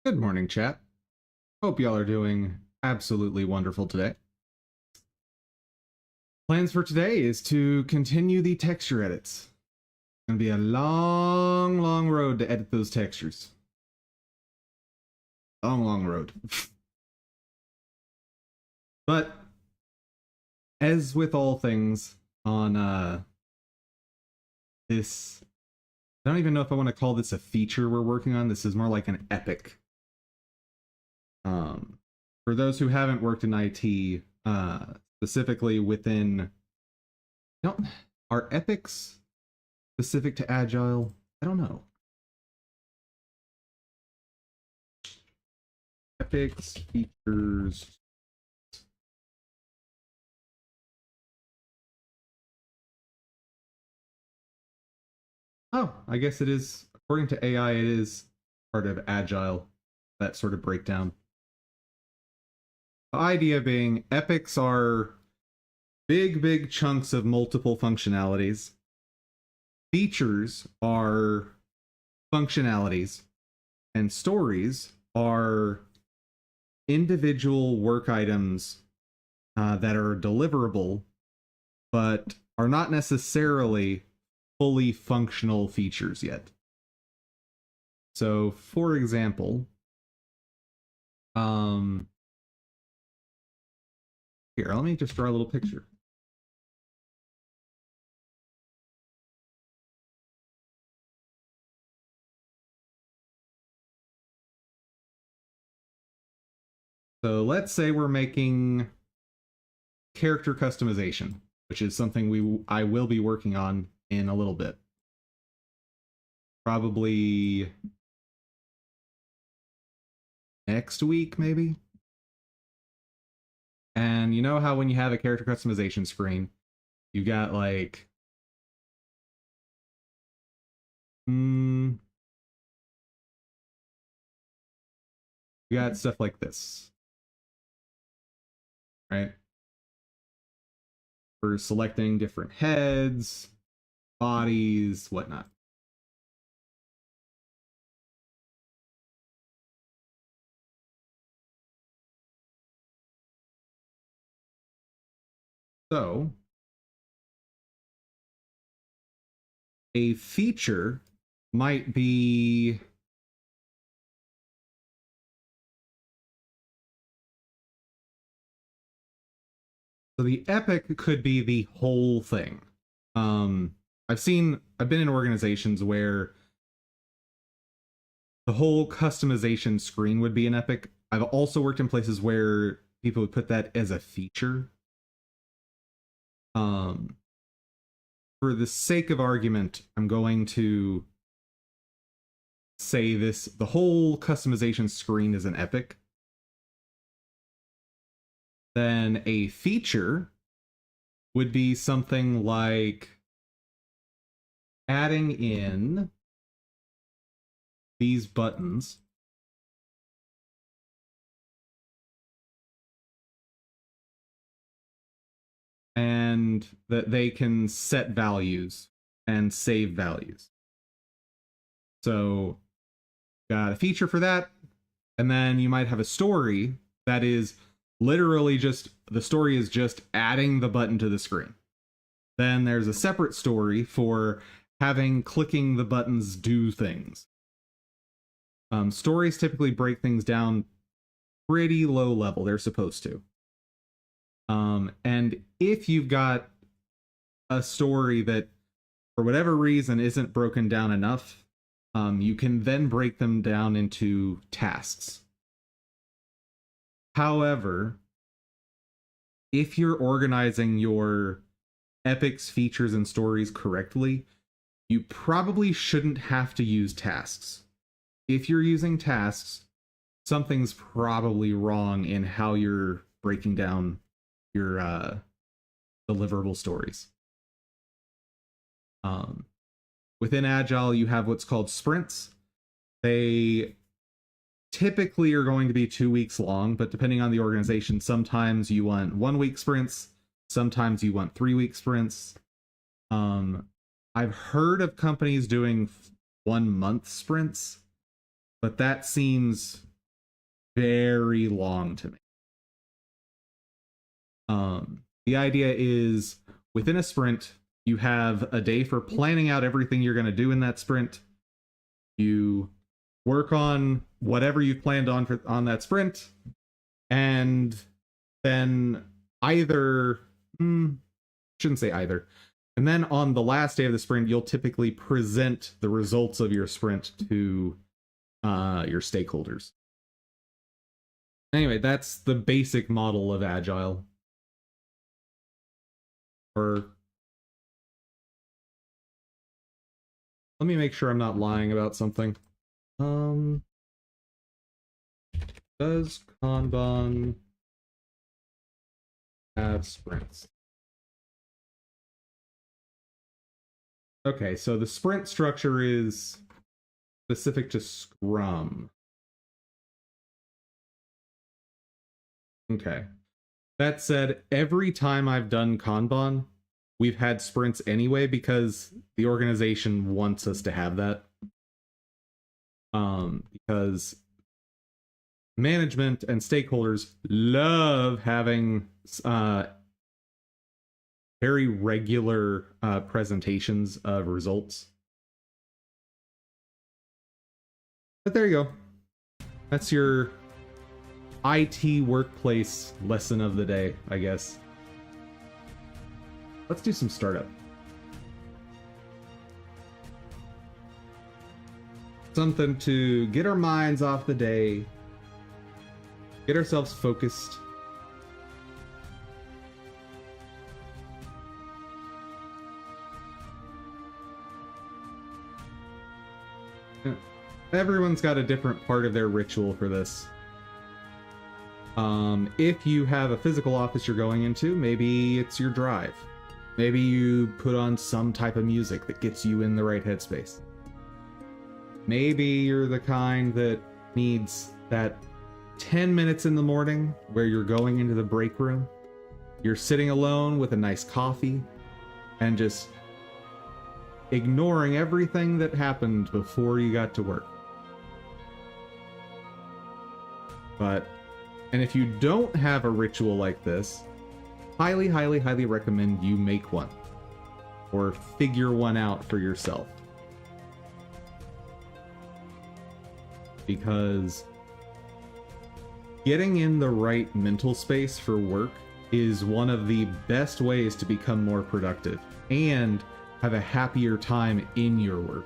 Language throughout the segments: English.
Good morning, chat. Hope y'all are doing absolutely wonderful today. Plans for today is to continue the texture edits. It's gonna be a long, long road to edit those textures. Long, long road. But as with all things on this, I don't even know if I want to call this a feature we're working on. This is more like an epic. For those who haven't worked in IT, specifically within, are epics specific to Agile? I don't know. Epics, features. Oh, I guess it is. According to AI, it is part of Agile, that sort of breakdown. The idea being epics are big chunks of multiple functionalities. Features are functionalities, and stories are individual work items that are deliverable, but are not necessarily fully functional features yet. So, for example, here, let me just draw a little picture. So let's say we're making character customization, which is something I will be working on in a little bit. Probably next week, maybe. And you know how when you have a character customization screen, you got like you got stuff like this, right? For selecting different heads, bodies, whatnot. So a feature might be so the epic could be the whole thing. I've been in organizations where the whole customization screen would be an epic. I've also worked in places where people would put that as a feature. For the sake of argument, I'm going to say the whole customization screen is an epic. Then a feature would be something like adding in these buttons and that they can set values and save values. So got a feature for that, and then you might have a story that is literally just the story is just adding the button to the screen. Then there's a separate story for having clicking the buttons do things. Stories typically break things down pretty low level. They're supposed to. And if you've got a story that for whatever reason isn't broken down enough, you can then break them down into tasks. However, if you're organizing your epics, features, and stories correctly, you probably shouldn't have to use tasks. If you're using tasks, something's probably wrong in how you're breaking down your deliverable stories. Within Agile, you have what's called sprints. They typically are going to be 2 weeks long, but depending on the organization, sometimes you want 1 week sprints, sometimes you want 3 week sprints. I've heard of companies doing 1 month sprints, but that seems very long to me. The idea is within a sprint, you have a day for planning out everything you're going to do in that sprint. You work on whatever you've planned on that sprint, and then shouldn't say either. And then on the last day of the sprint, you'll typically present the results of your sprint to your stakeholders. Anyway, that's the basic model of Agile. Let me make sure I'm not lying about something. Does Kanban have sprints? Okay, so the sprint structure is specific to Scrum. Okay. That said, every time I've done Kanban, we've had sprints anyway because the organization wants us to have that. Because management and stakeholders love having very regular presentations of results. But there you go. That's your IT workplace lesson of the day, I guess. Let's do some startup. Something to get our minds off the day, get ourselves focused. Everyone's got a different part of their ritual for this. If you have a physical office you're going into, maybe it's your drive. Maybe you put on some type of music that gets you in the right headspace. Maybe you're the kind that needs that 10 minutes in the morning where you're going into the break room. You're sitting alone with a nice coffee and just ignoring everything that happened before you got to work. And if you don't have a ritual like this, highly, highly, highly recommend you make one or figure one out for yourself. Because getting in the right mental space for work is one of the best ways to become more productive and have a happier time in your work.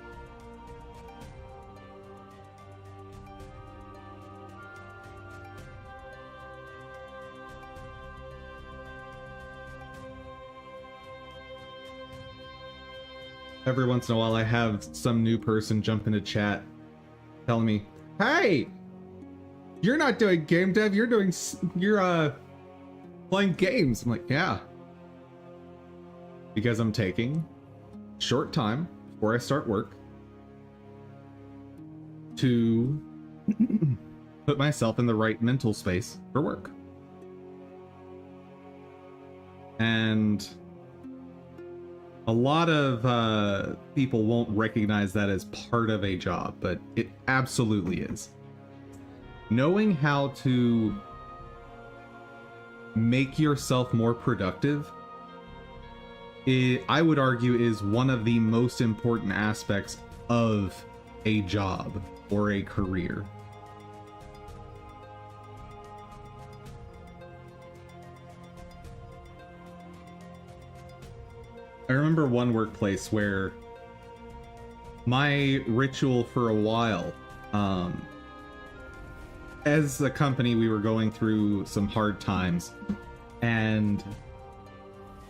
Every once in a while I have some new person jump into chat telling me, "Hey, you're not doing game dev, you're playing games." I'm like, "Yeah." Because I'm taking short time before I start work to put myself in the right mental space for work. And a lot of people won't recognize that as part of a job, but it absolutely is. Knowing how to make yourself more productive, I would argue, is one of the most important aspects of a job or a career. I remember one workplace where my ritual for a while, as a company, we were going through some hard times, and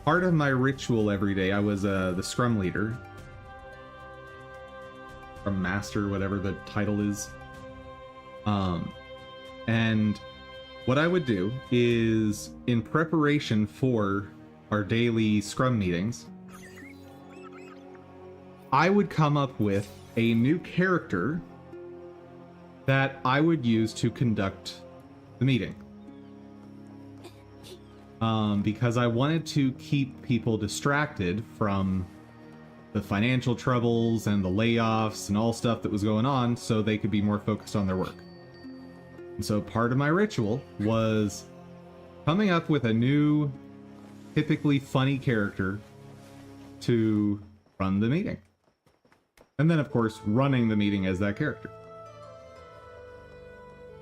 part of my ritual every day, I was the Scrum leader, Scrum Master, whatever the title is, and what I would do is, in preparation for our daily Scrum meetings, I would come up with a new character that I would use to conduct the meeting. Because I wanted to keep people distracted from the financial troubles and the layoffs and all stuff that was going on so they could be more focused on their work. And so part of my ritual was coming up with a new, typically funny character to run the meeting. And then, of course, running the meeting as that character.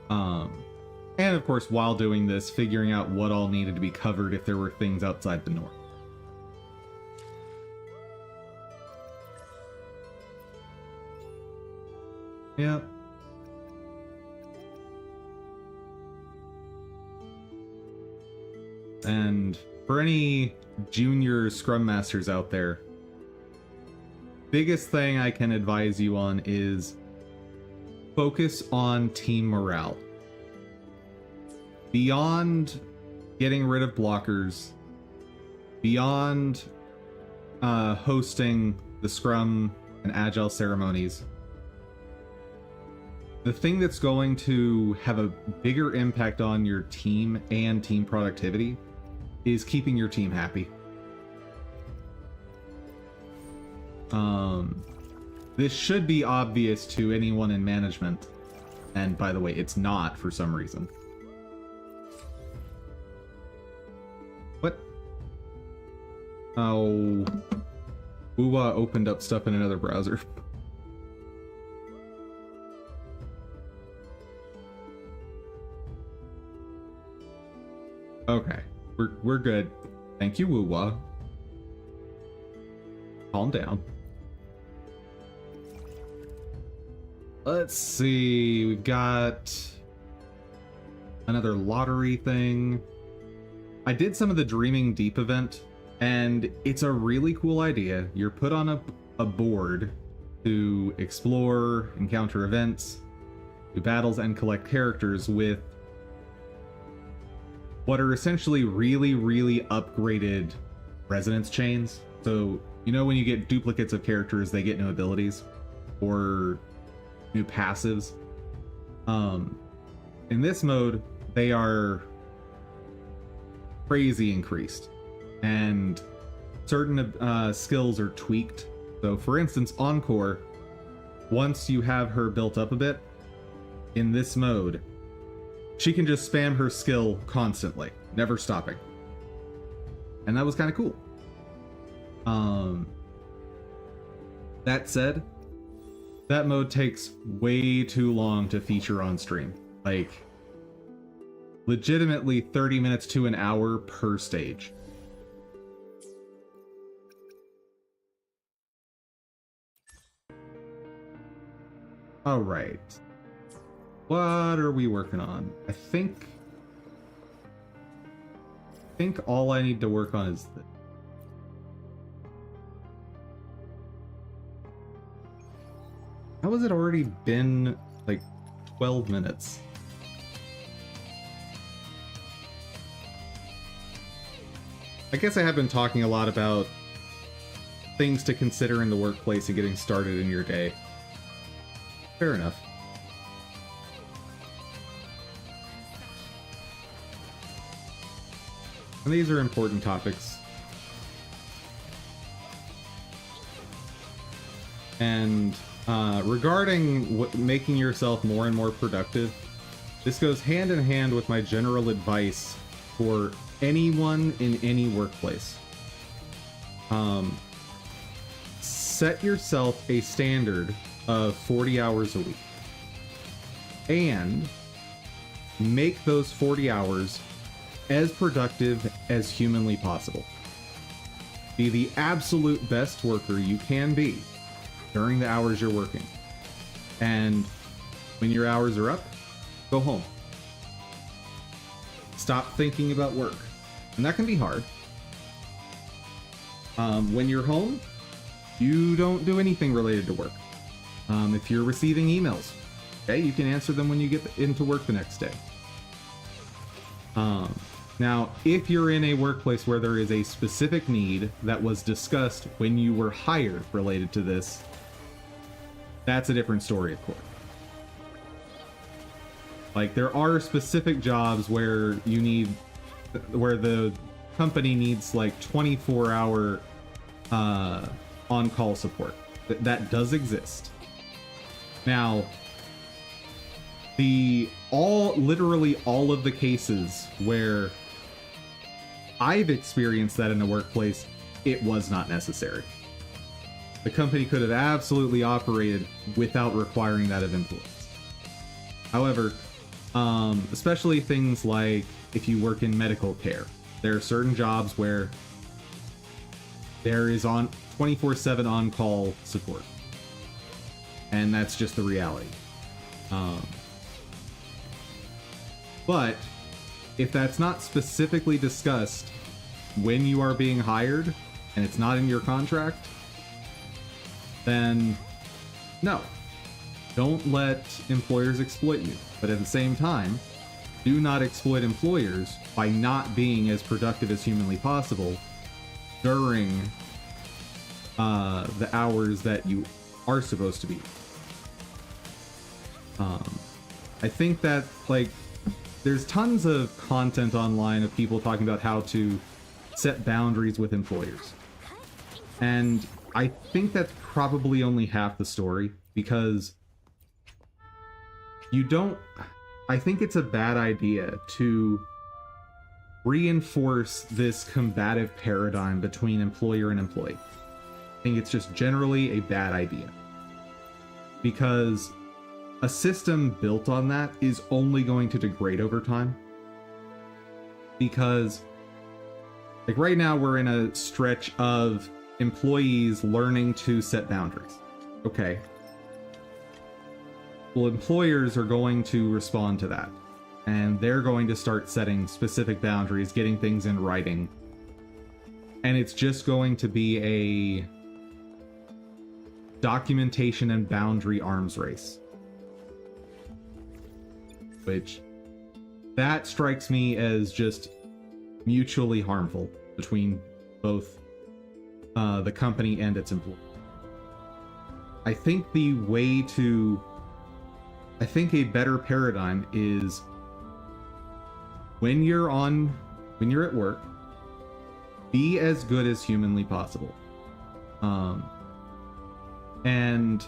And of course, while doing this, figuring out what all needed to be covered if there were things outside the norm. Yep. And for any junior Scrum Masters out there, biggest thing I can advise you on is focus on team morale. Beyond getting rid of blockers, beyond hosting the Scrum and Agile ceremonies, the thing that's going to have a bigger impact on your team and team productivity is keeping your team happy. This should be obvious to anyone in management, and by the way, it's not for some reason. What? Oh, Wuwa opened up stuff in another browser. Okay, we're good. Thank you, Wuwa. Calm down. Let's see, we've got another lottery thing. I did some of the Dreaming Deep event, and it's a really cool idea. You're put on a board to explore, encounter events, do battles, and collect characters with what are essentially really, really upgraded resonance chains. So, you know when you get duplicates of characters, they get new abilities or new passives. In this mode, they are crazy increased, and certain skills are tweaked. So for instance, Encore, once you have her built up a bit, in this mode, she can just spam her skill constantly, never stopping. And that was kind of cool. That said, that mode takes way too long to feature on stream. Like, legitimately 30 minutes to an hour per stage. All right. What are we working on? I think all I need to work on is this. How has it already been like 12 minutes? I guess I have been talking a lot about things to consider in the workplace and getting started in your day. Fair enough. And these are important topics. And regarding making yourself more and more productive, this goes hand in hand with my general advice for anyone in any workplace. Set yourself a standard of 40 hours a week. And make those 40 hours as productive as humanly possible. Be the absolute best worker you can be during the hours you're working. And when your hours are up, go home. Stop thinking about work. And that can be hard. When you're home, you don't do anything related to work. If you're receiving emails, okay, you can answer them when you get into work the next day. Now, if you're in a workplace where there is a specific need that was discussed when you were hired related to this, that's a different story, of course. Like, there are specific jobs where where the company needs like 24-hour on-call support. That does exist. Now, literally all of the cases where I've experienced that in a workplace, it was not necessary. The company could have absolutely operated without requiring that of employees. However, especially things like if you work in medical care, there are certain jobs where there is on 24/7 on-call support. And that's just the reality. But if that's not specifically discussed when you are being hired and it's not in your contract, then no. Don't let employers exploit you. But at the same time, do not exploit employers by not being as productive as humanly possible during the hours that you are supposed to be. I think that, like, there's tons of content online of people talking about how to set boundaries with employers. And I think that's probably only half the story, because I think it's a bad idea to reinforce this combative paradigm between employer and employee. I think it's just generally a bad idea. Because a system built on that is only going to degrade over time. Because, like, right now we're in a stretch of employees learning to set boundaries. Okay. Well, employers are going to respond to that. And they're going to start setting specific boundaries, getting things in writing. And it's just going to be a documentation and boundary arms race. Which, that strikes me as just mutually harmful between both the company and its employees. I think a better paradigm is when you're at work, be as good as humanly possible. And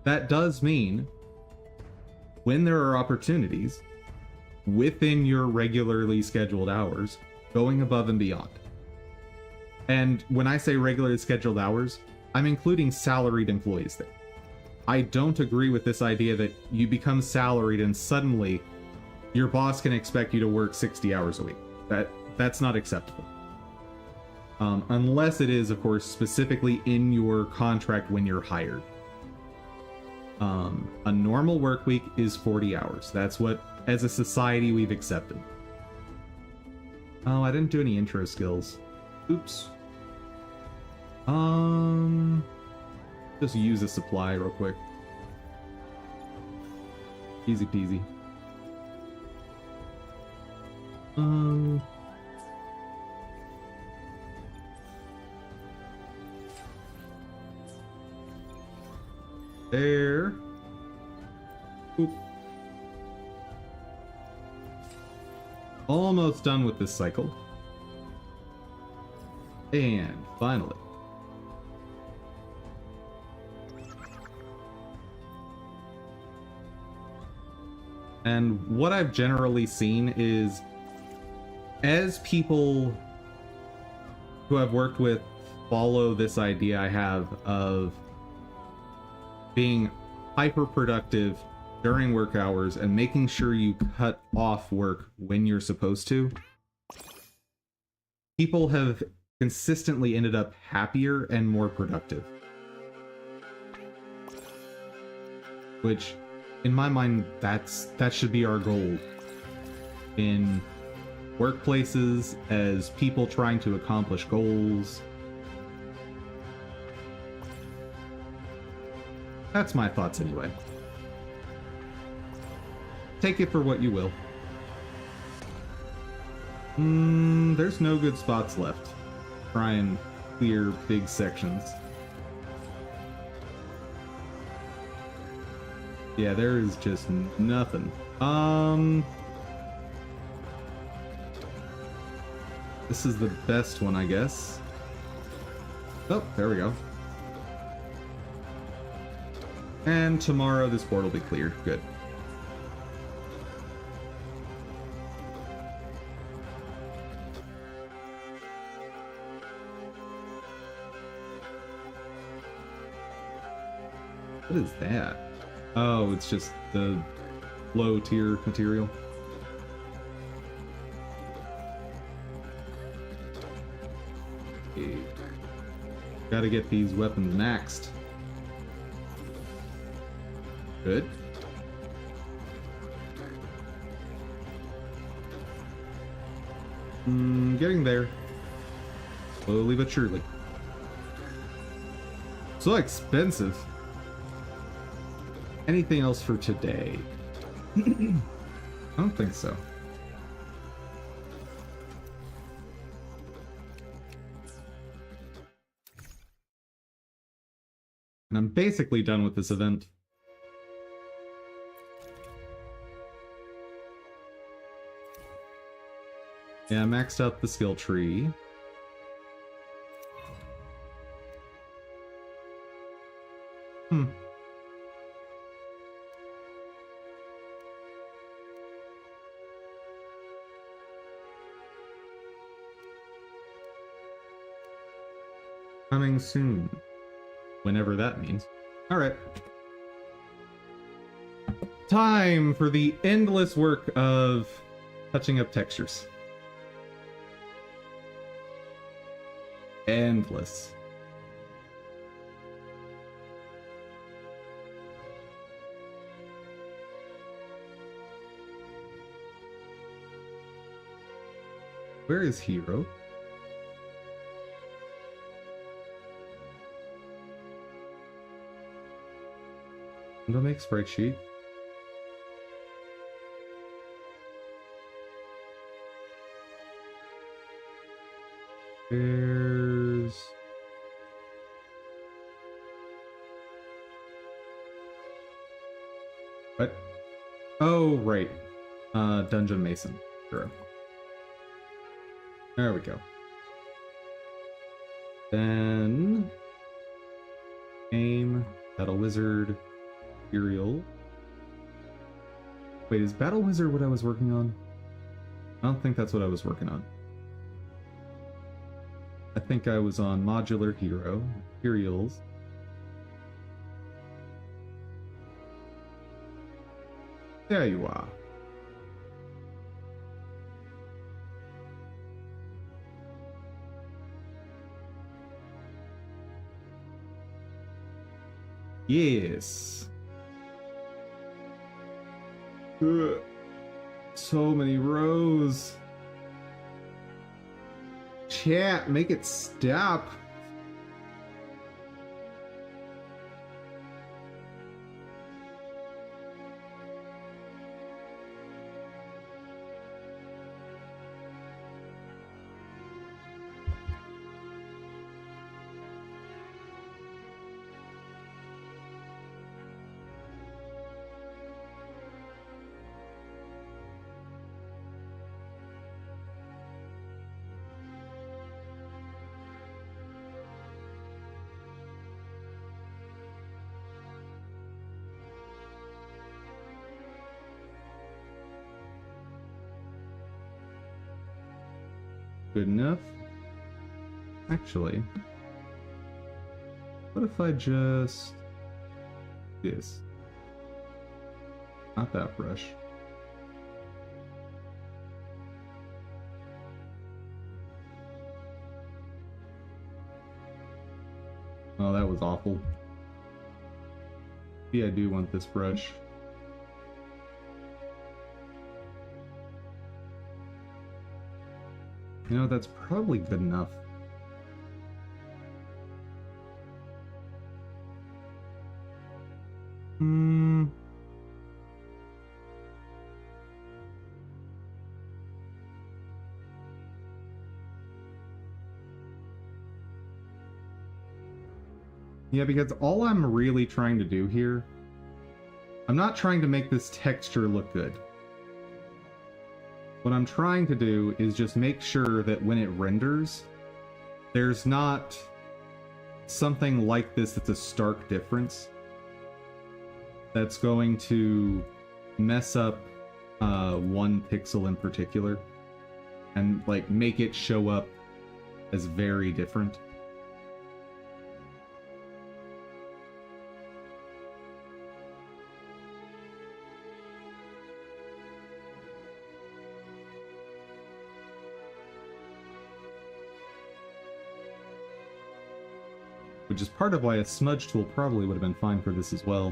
that does mean when there are opportunities within your regularly scheduled hours, going above and beyond. And when I say regularly scheduled hours, I'm including salaried employees there. I don't agree with this idea that you become salaried and suddenly your boss can expect you to work 60 hours a week. That's not acceptable. Unless it is, of course, specifically in your contract when you're hired. A normal work week is 40 hours. That's what, as a society, we've accepted. Oh, I didn't do any intro skills. Oops. Just use a supply real quick. Easy peasy. There. Oop. Almost done with this cycle. And finally. And what I've generally seen is, as people who I've worked with follow this idea I have of being hyper productive during work hours and making sure you cut off work when you're supposed to, people have consistently ended up happier and more productive. Which, in my mind, that should be our goal in workplaces, as people trying to accomplish goals. That's my thoughts anyway. Take it for what you will. There's no good spots left. Try and clear big sections. Yeah, there is just nothing. This is the best one, I guess. Oh, there we go. And tomorrow this board will be cleared. Good. What is that? Oh, it's just the low tier material. Okay. Gotta get these weapons maxed. Good. Getting there. Slowly but surely. So expensive. Anything else for today? I don't think so. And I'm basically done with this event. Yeah, I maxed out the skill tree. Coming soon. Whenever that means. Alright. Time for the endless work of touching up textures. Endless. Where is Hero? I'm gonna make sprite sheet. There's... What? Oh, right. Dungeon Mason. Sure. There we go. Then... Game, Battle Wizard, Imperial. Wait, is Battle Wizard what I was working on? I don't think that's what I was working on. I think I was on Modular Hero, Imperials. There you are. Yes. Ugh. So many rows. Chat, make it stop. Good enough. Actually, what if I just... this? Not that brush. Oh, that was awful. Yeah, I do want this brush. You know, that's probably good enough. Yeah, because all I'm really trying to do here, I'm not trying to make this texture look good. What I'm trying to do is just make sure that when it renders, there's not something like this that's a stark difference that's going to mess up one pixel in particular and like make it show up as very different. which is part of why a smudge tool probably would have been fine for this as well.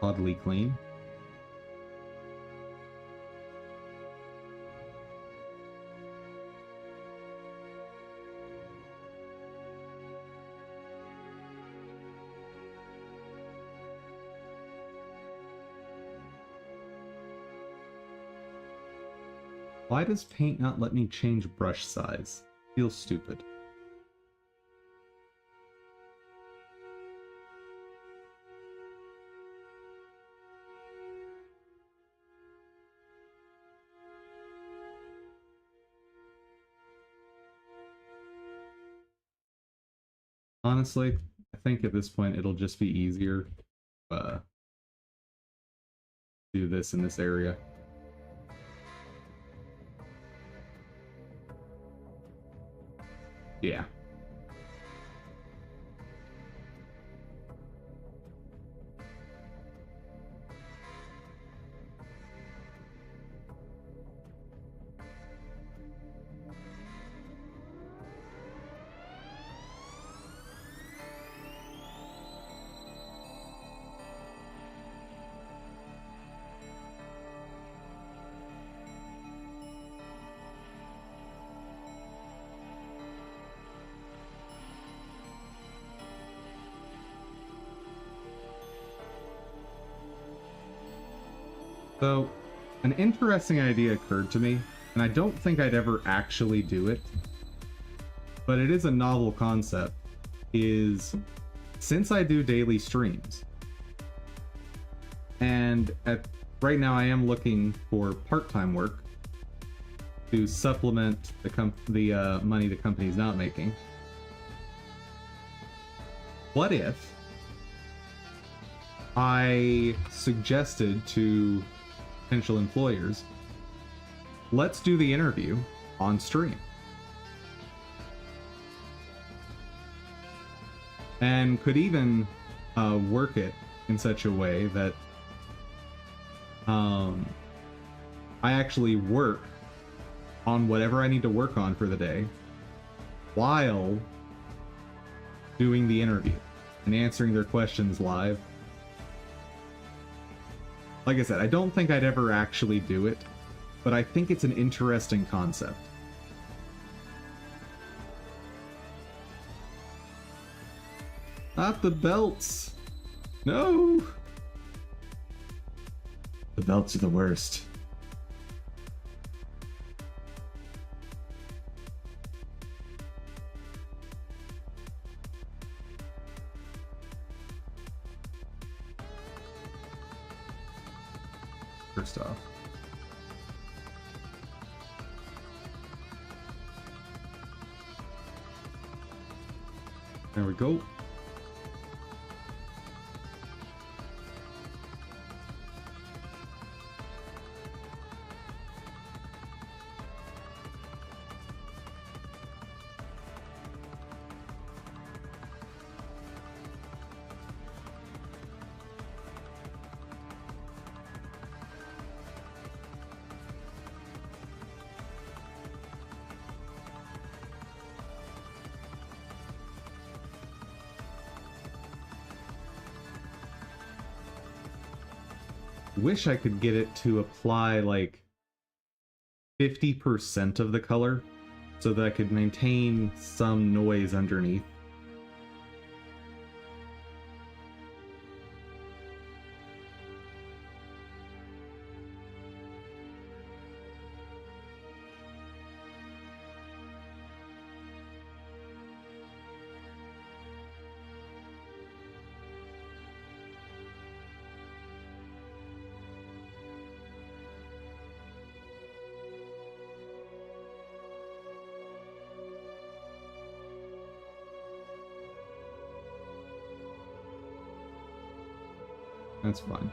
Oddly clean. Why does paint not let me change brush size? Feels stupid. Honestly, I think at this point it'll just be easier to do this in this area. Yeah. So, an interesting idea occurred to me, and I don't think I'd ever actually do it, but it is a novel concept, is since I do daily streams, and right now I am looking for part-time work to supplement the money the company's not making. What if I suggested to potential employers, let's do the interview on stream? And could even work it in such a way that I actually work on whatever I need to work on for the day while doing the interview and answering their questions live. Like I said, I don't think I'd ever actually do it, but I think it's an interesting concept. Not the belts! No! The belts are the worst. First off. There we go. Wish I could get it to apply like 50% of the color so that I could maintain some noise underneath. That's fine.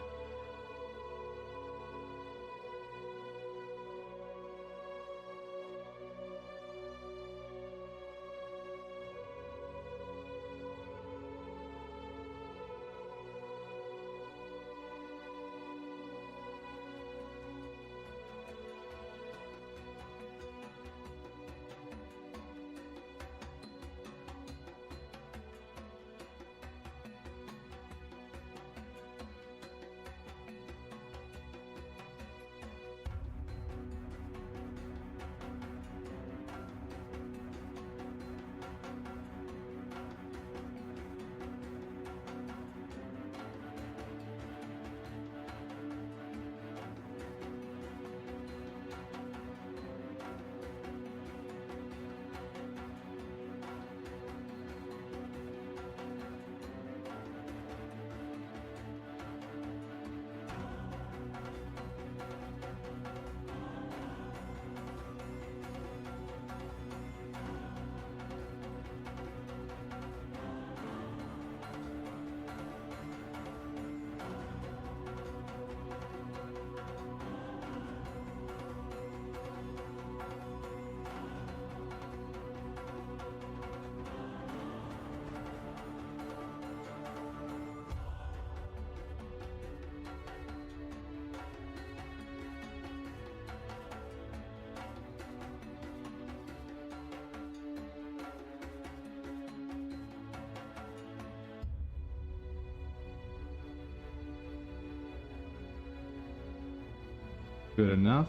Good enough.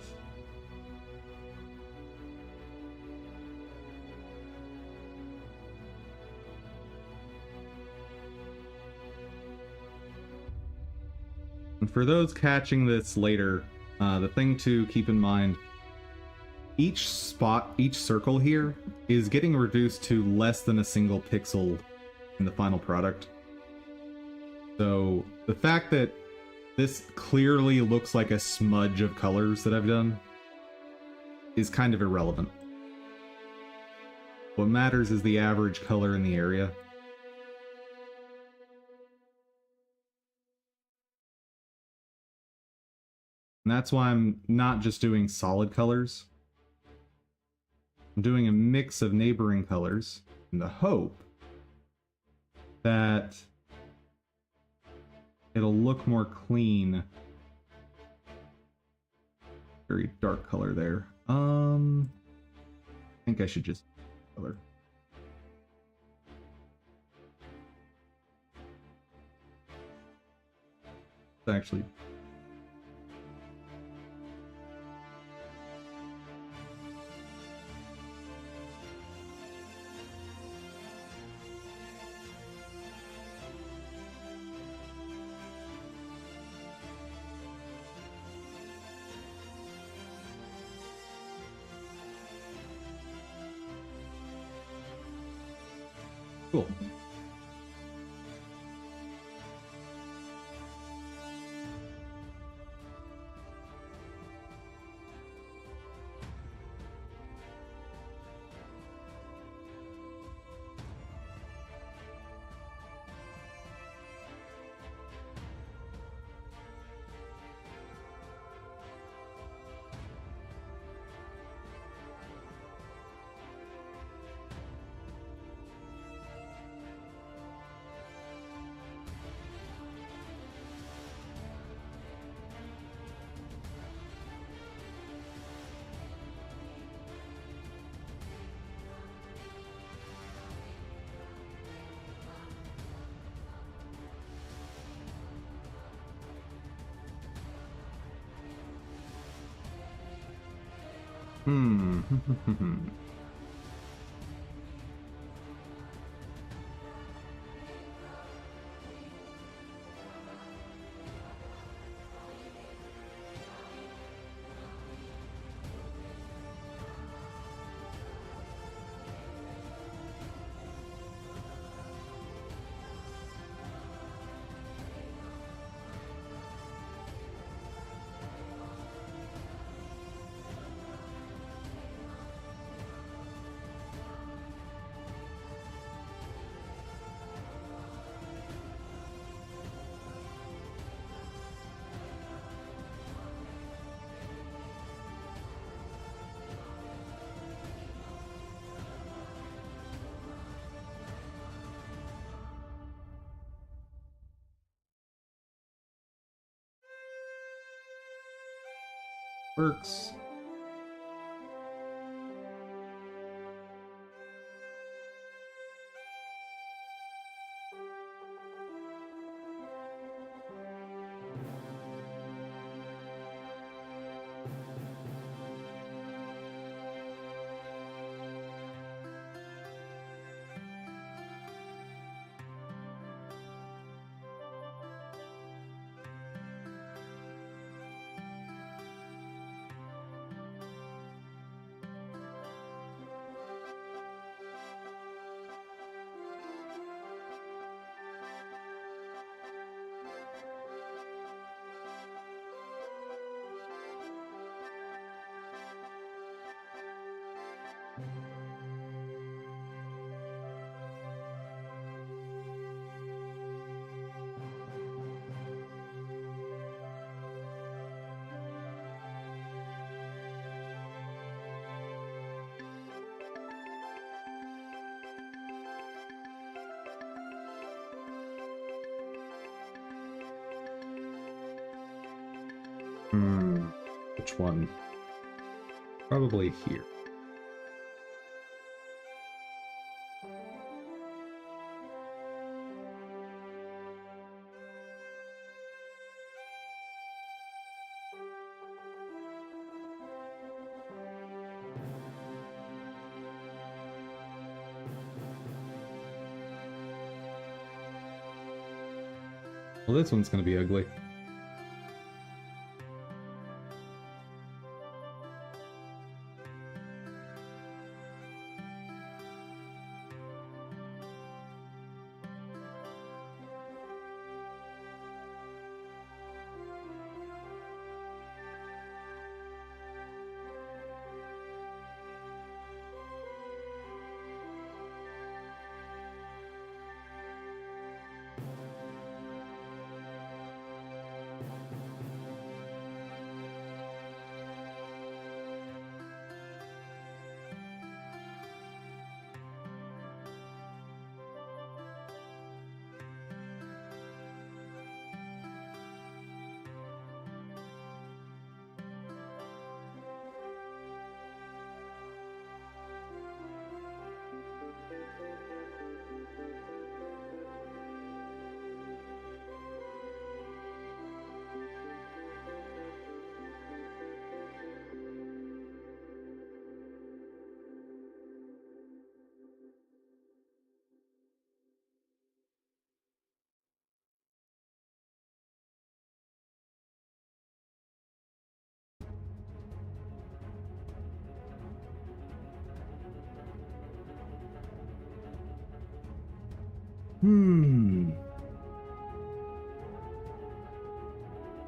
And for those catching this later, the thing to keep in mind, each spot, each circle here, is getting reduced to less than a single pixel in the final product. So the fact that this clearly looks like a smudge of colors that I've done is kind of irrelevant. What matters is the average color in the area. And that's why I'm not just doing solid colors. I'm doing a mix of neighboring colors in the hope that it'll look more clean. Very dark color there. I think I should just color. Actually, cool. Works. Which one? Probably here. Well, this one's gonna be ugly.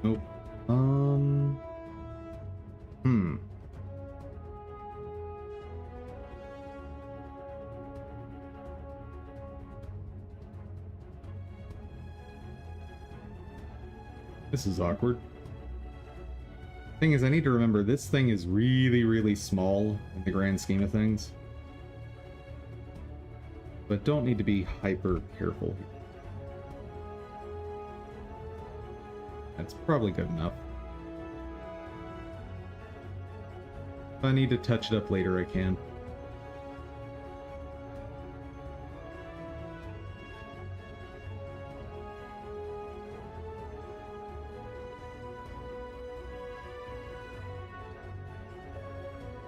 Nope. This is awkward. Thing is, I need to remember this thing is really, really small in the grand scheme of things. But don't need to be hyper careful here. That's probably good enough. If I need to touch it up later, I can.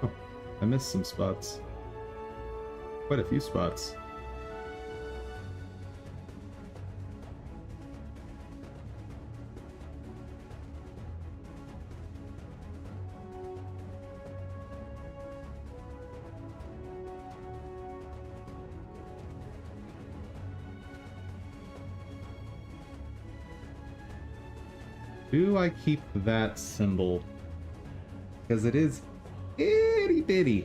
Oh, I missed some spots. Quite a few spots. Do I keep that symbol? Because it is itty bitty.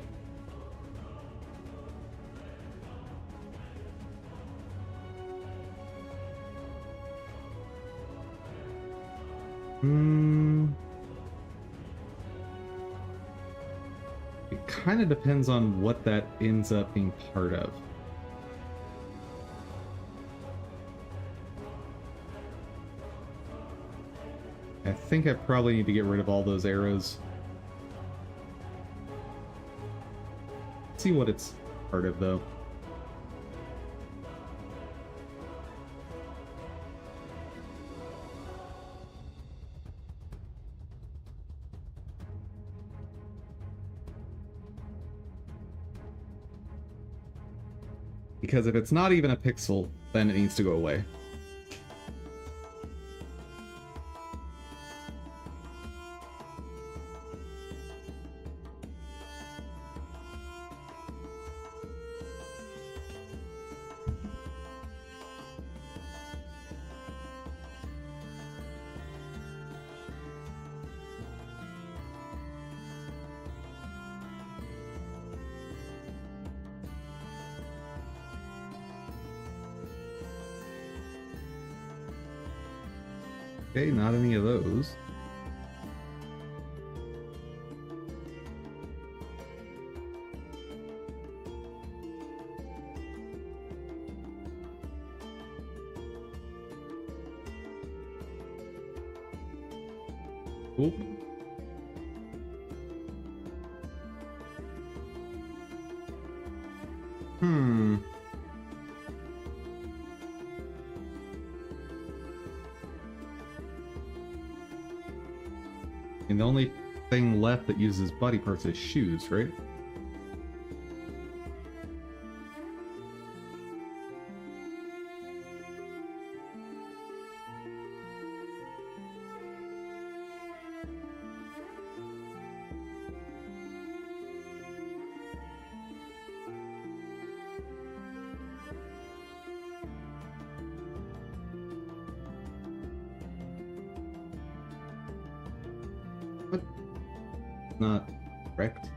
It kind of depends on what that ends up being part of. I think I probably need to get rid of all those arrows. Let's see what it's part of, though. Because if it's not even a pixel, then it needs to go away. Okay, not any of those. Cool. And the only thing left that uses body parts is shoes, right? not correct.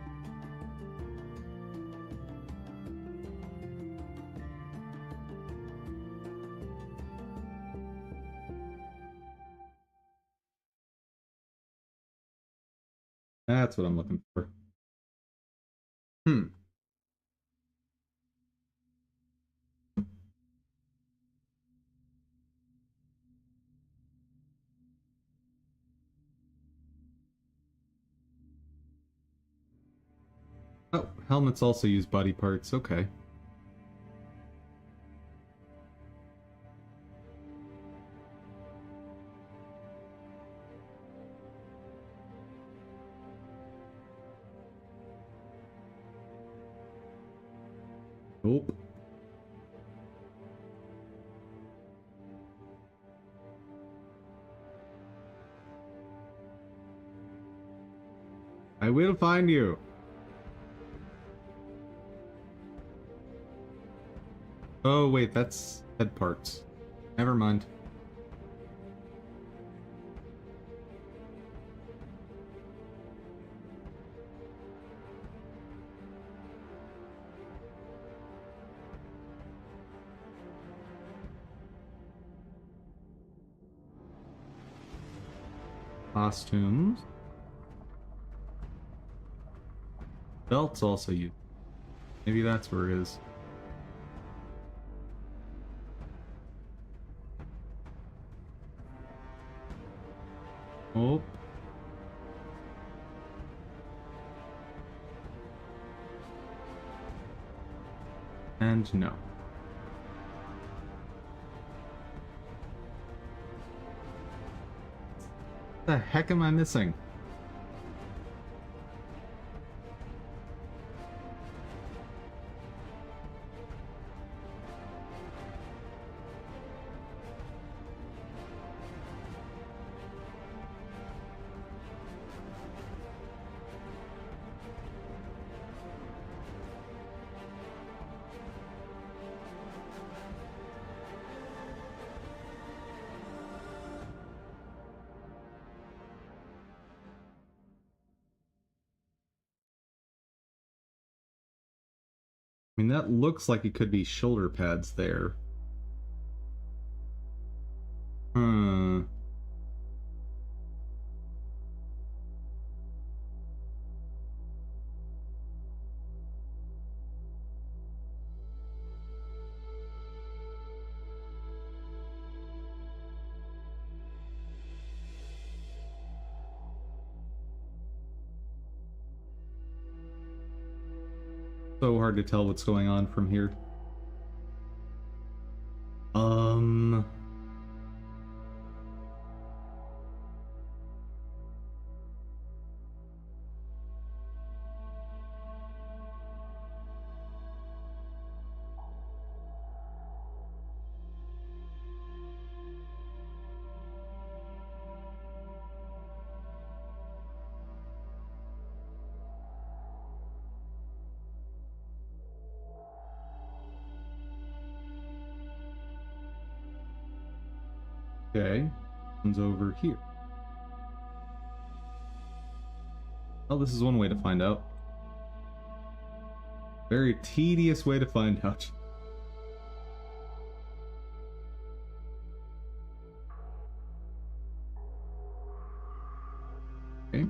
That's what I'm looking for. Oh, helmets also use body parts. Okay. Nope. I will find you. Oh, wait, that's head parts. Never mind. Costumes. Belts also use. Maybe that's where it is. Oh. And no. What the heck am I missing? I mean, that looks like it could be shoulder pads there. Hmm. So hard to tell what's going on from here. Um... Okay. One's over here. Oh, this is one way to find out. Very tedious way to find out. Okay.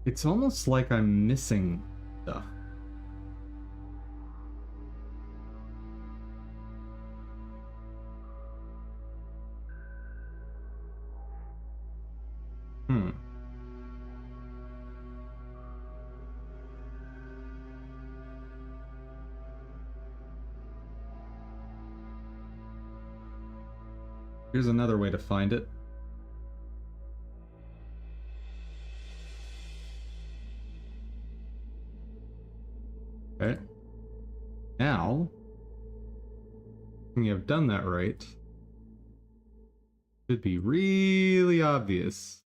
It's almost like I'm missing stuff. Hmm. Here's another way to find it. Okay. Now, when you have done that right, should be really obvious.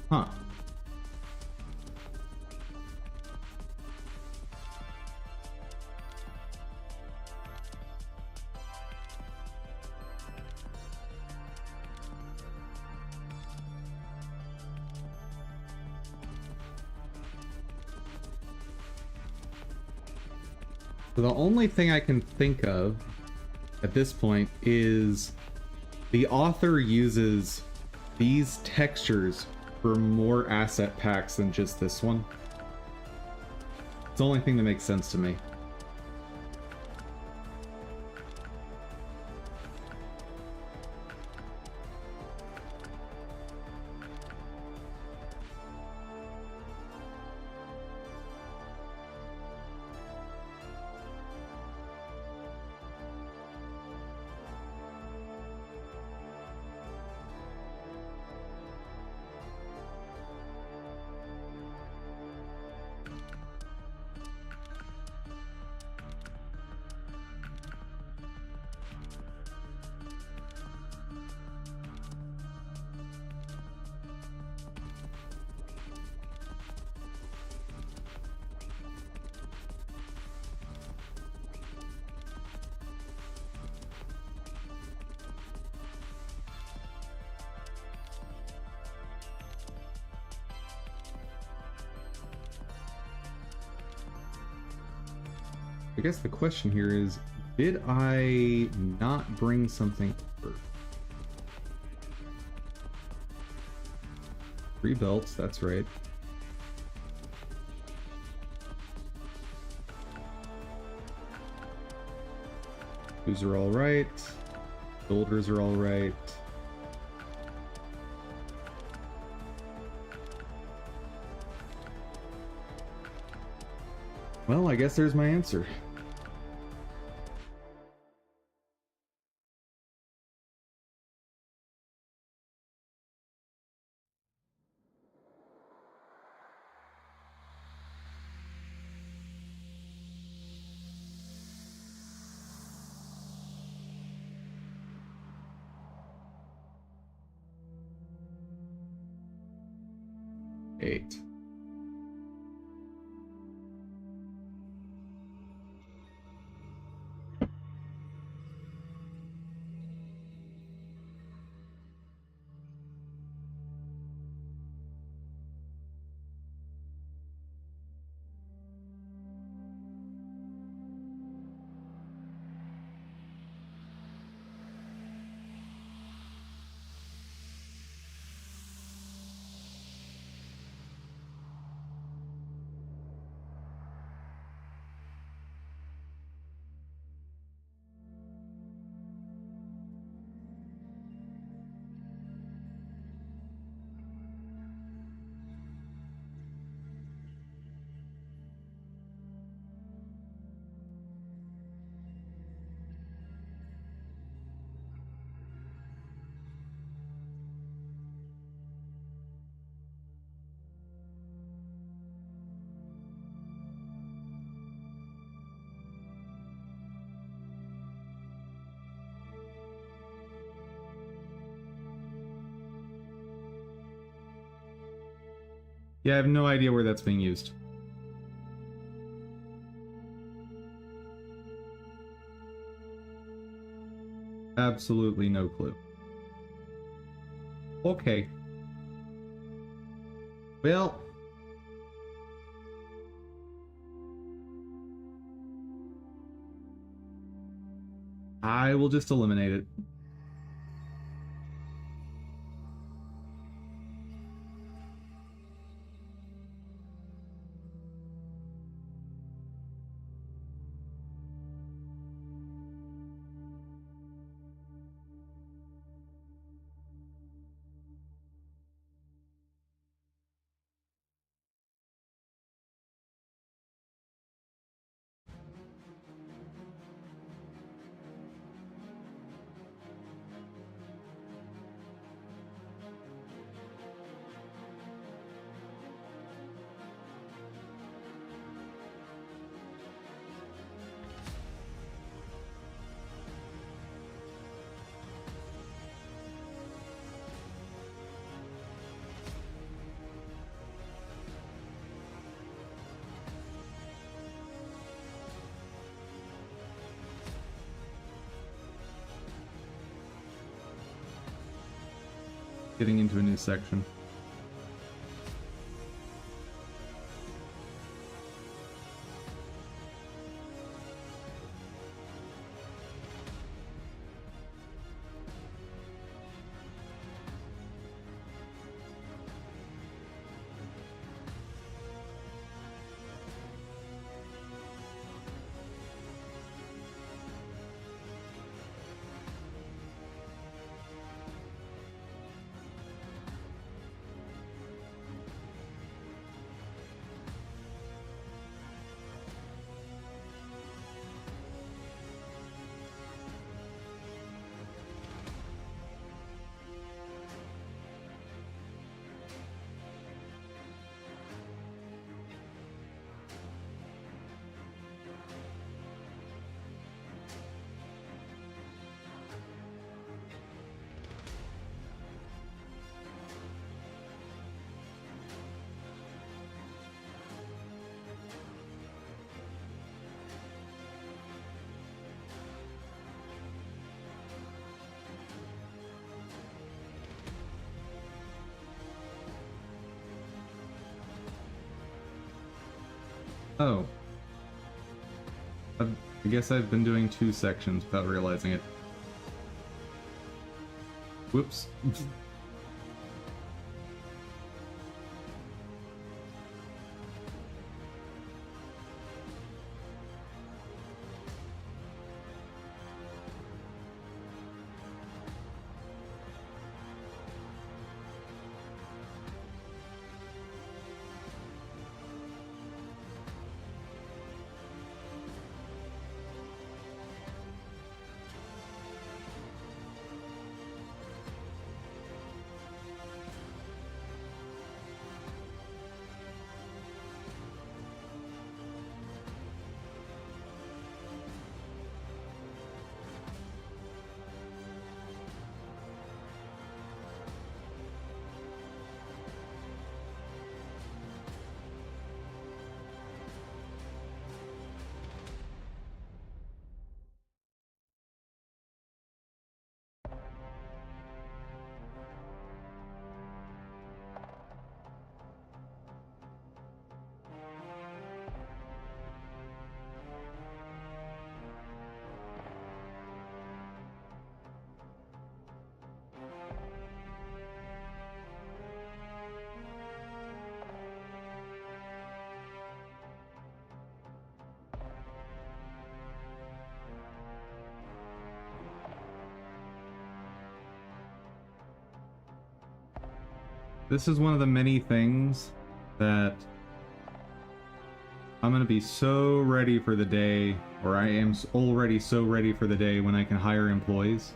Huh. So the only thing I can think of at this point is the author uses these textures for more asset packs than just this one. It's the only thing that makes sense to me. I guess the question here is, did I not bring something over? 3 belts, that's right. Shoes are all right. Shoulders are all right. Well, I guess there's my answer. Eight. Yeah, I have no idea where that's being used. Absolutely no clue. Okay. Well, I will just eliminate it. getting into a new section. Oh. I guess I've been doing 2 sections without realizing it. Whoops. This is one of the many things that I'm gonna be so ready for the day, or I am already so ready for the day when I can hire employees.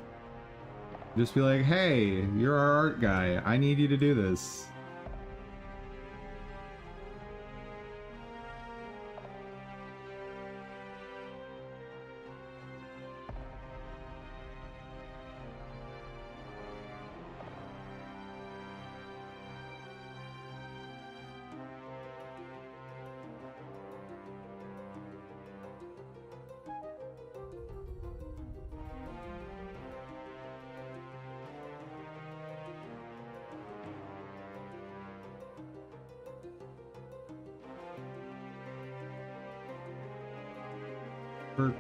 Just be like, hey, you're our art guy. I need you to do this. Work.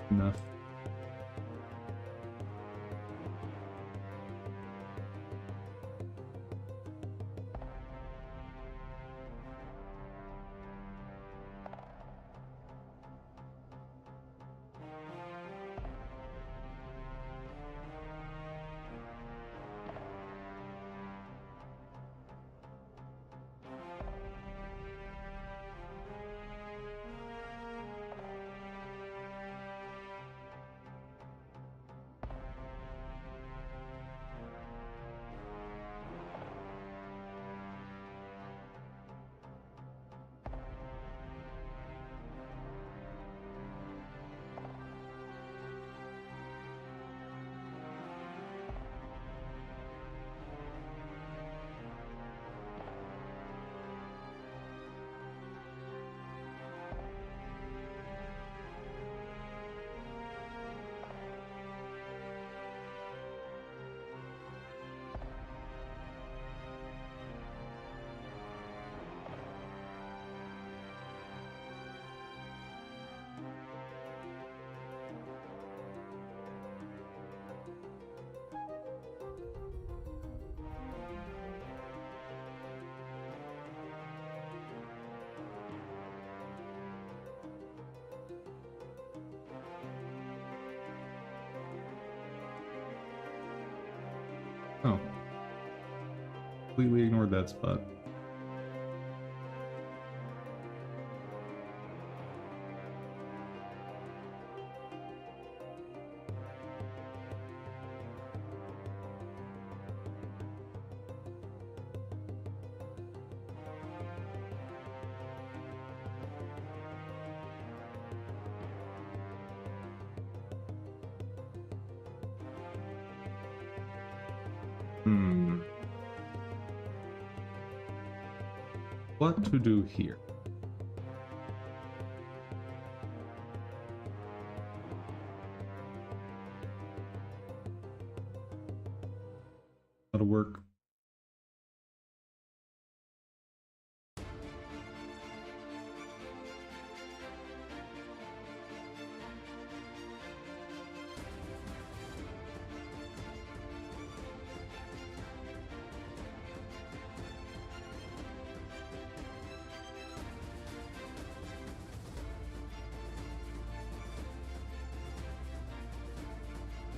Enough. Oh. Completely ignored that spot. What to do here? That'll work.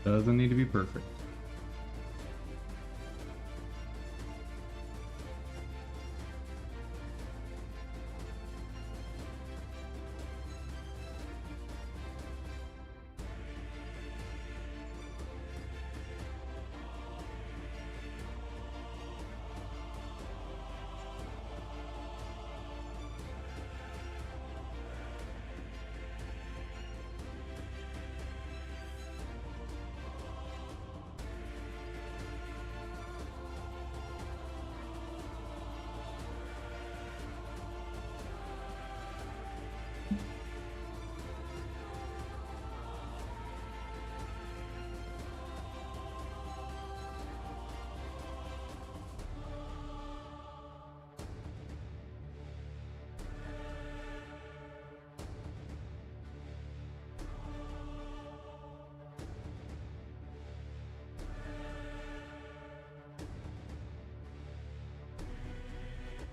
Doesn't need to be perfect.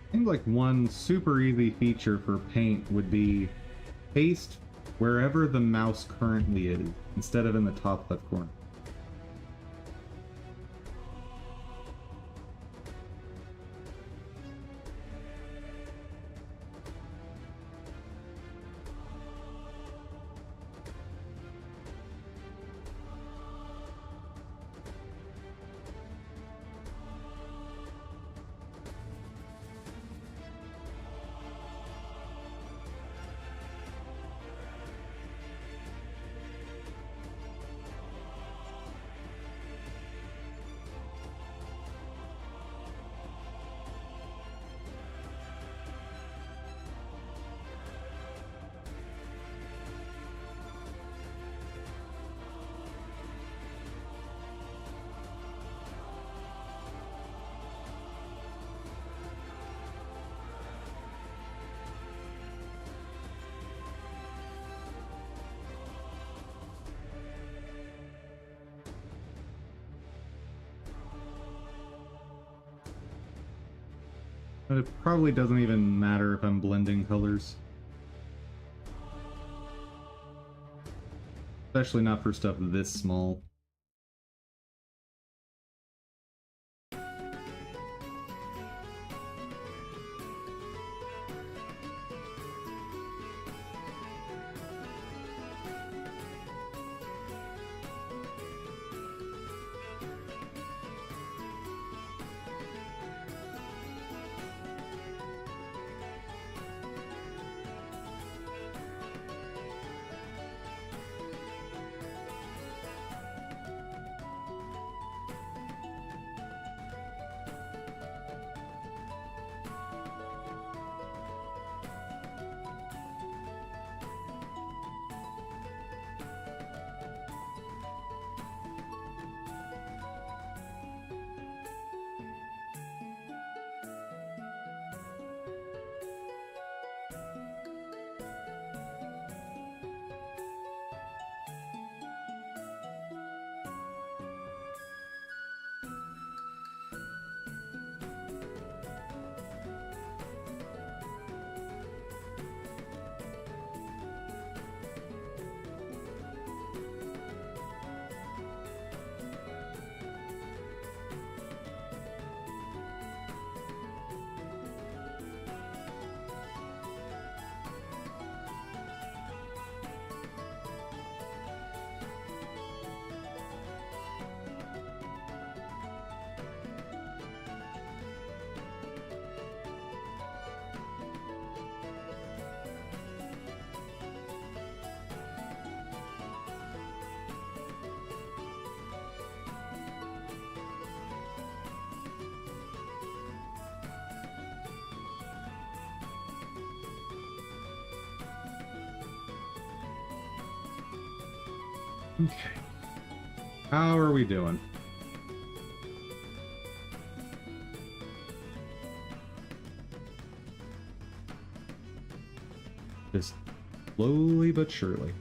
I think like one super easy feature for paint would be paste wherever the mouse currently is, instead of in the top left corner. But it probably doesn't even matter if I'm blending colors. Especially not for stuff this small. Okay. How are we doing? Just slowly but surely.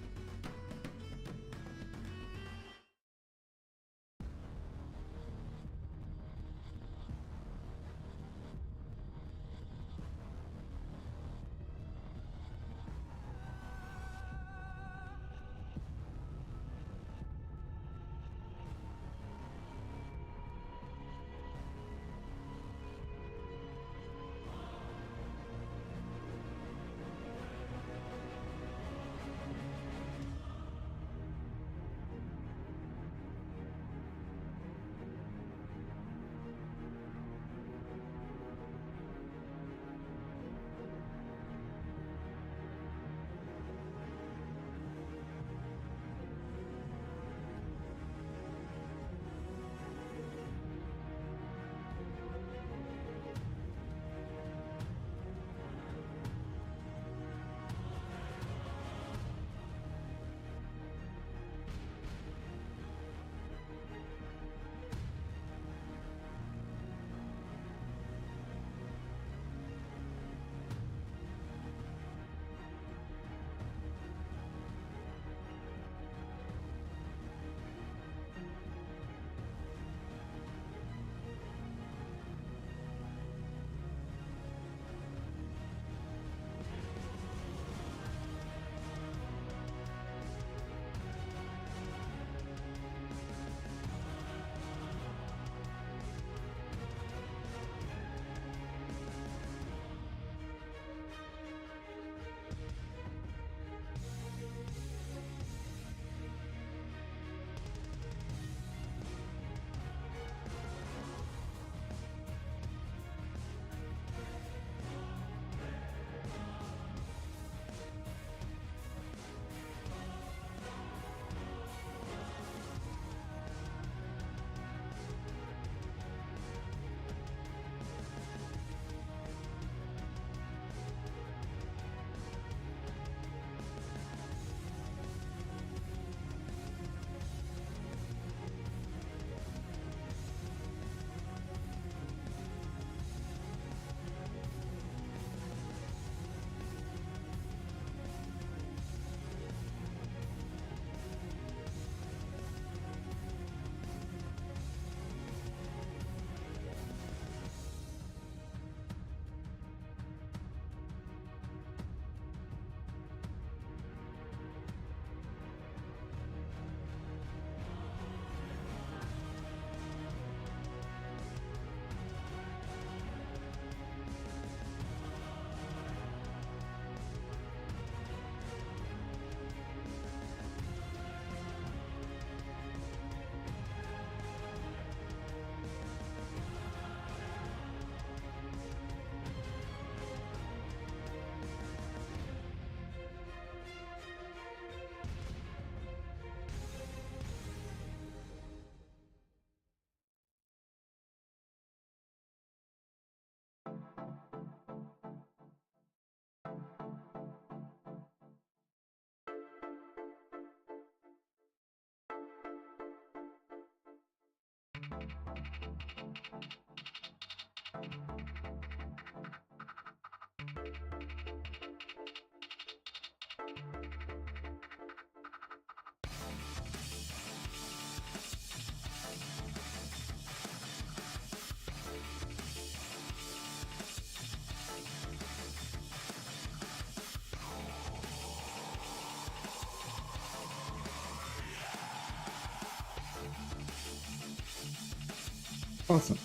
Awesome.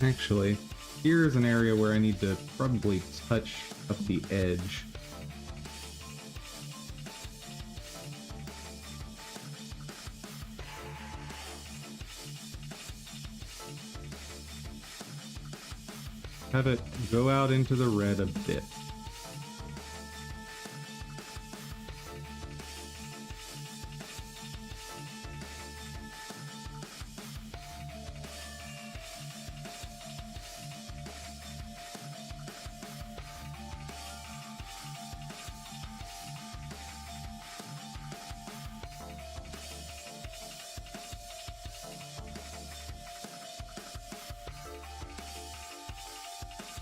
Actually, here's an area where I need to probably touch up the edge. Have it go out into the red a bit.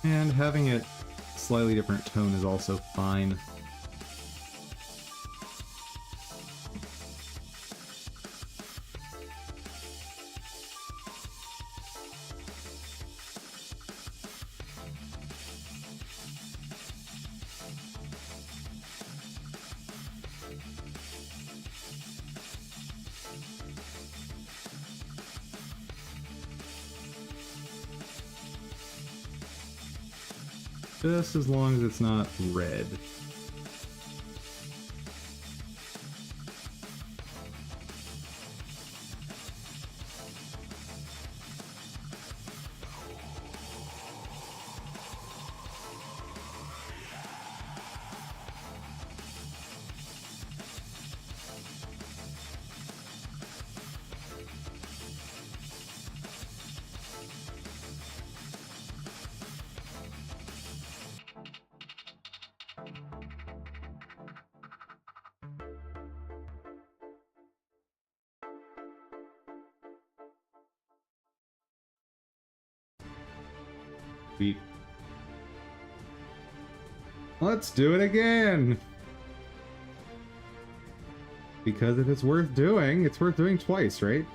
And having it slightly different tone is also fine. Just as long as it's not red. Sweet. Let's do it again! Because if it's worth doing twice, right?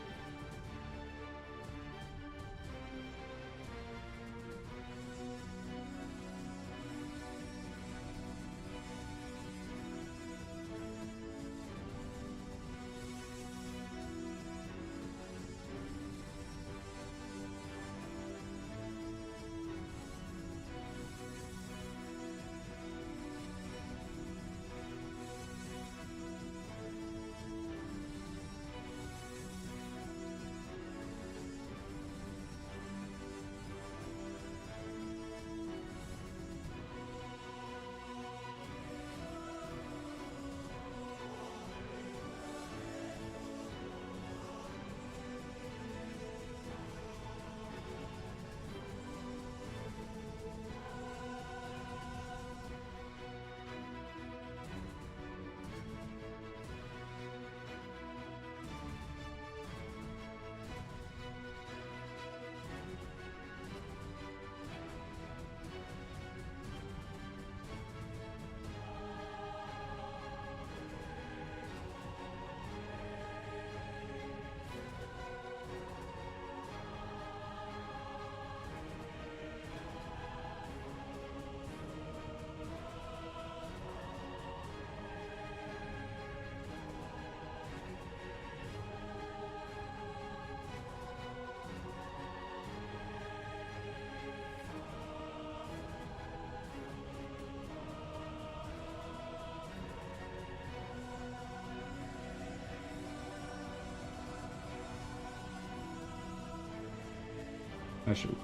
I should.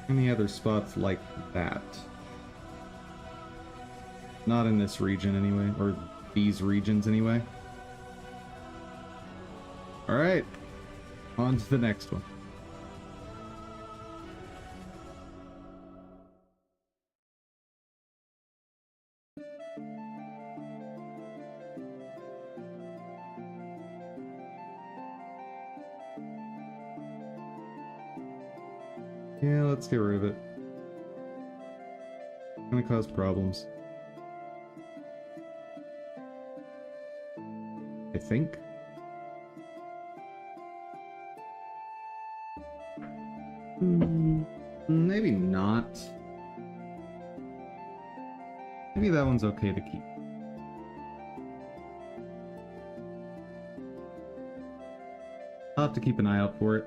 Any other spots like that? Not in this region anyway, or these regions anyway. Alright, on to the next one. Yeah, let's get rid of it. It's gonna cause problems. I think. Maybe not. Maybe that one's okay to keep. I'll have to keep an eye out for it.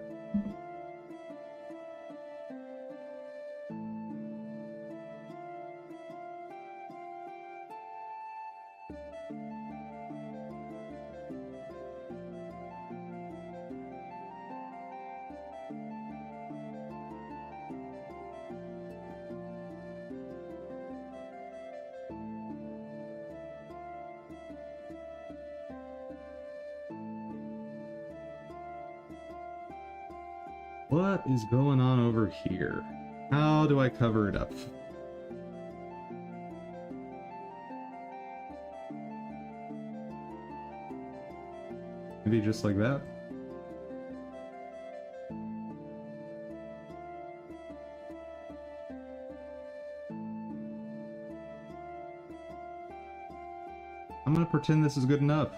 What is going on over here? How do I cover it up? Maybe just like that. I'm gonna pretend this is good enough.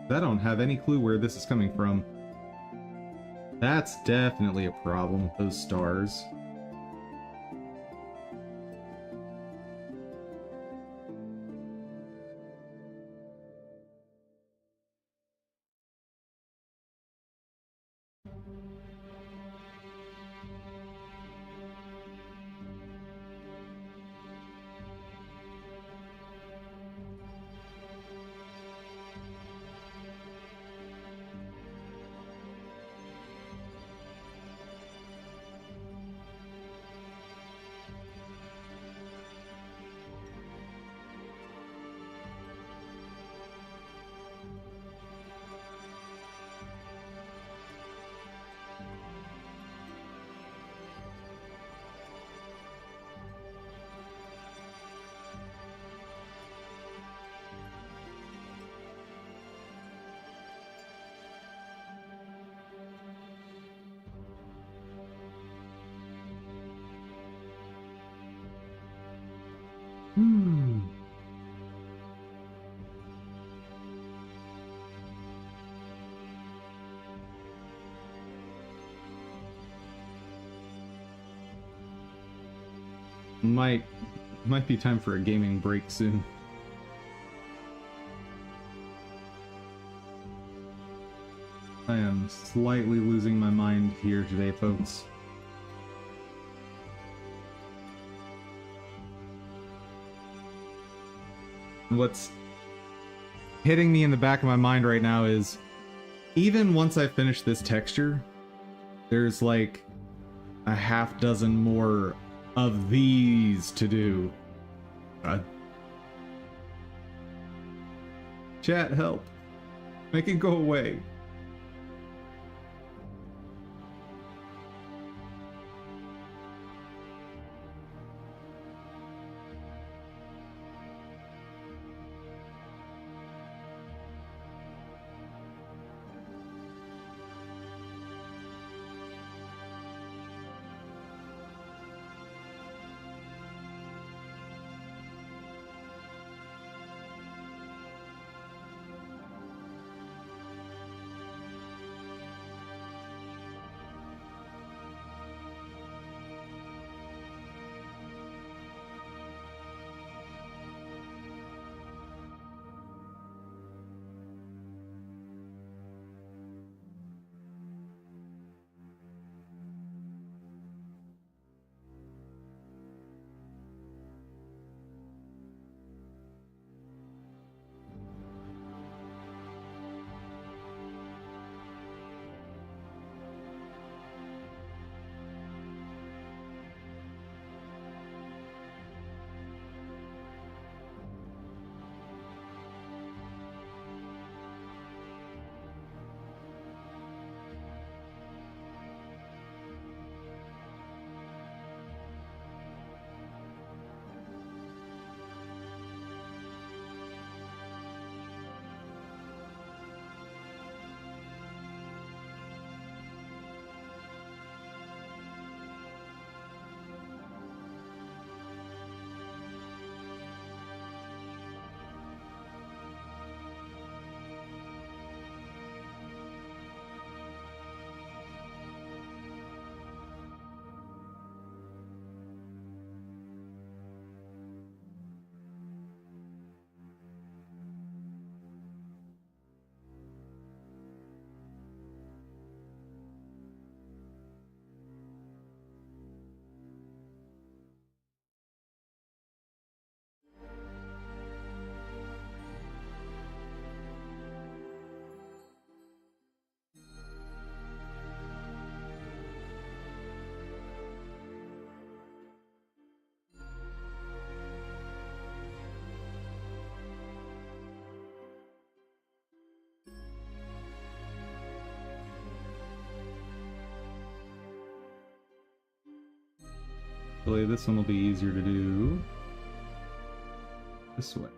I don't have any clue where this is coming from. That's definitely a problem with those stars. Might be time for a gaming break soon. I am slightly losing my mind here today, folks. What's hitting me in the back of my mind right now is, even once I finish this texture, there's like a half dozen more of these to do. Chat, help. Make it go away. Hopefully this one will be easier to do this way.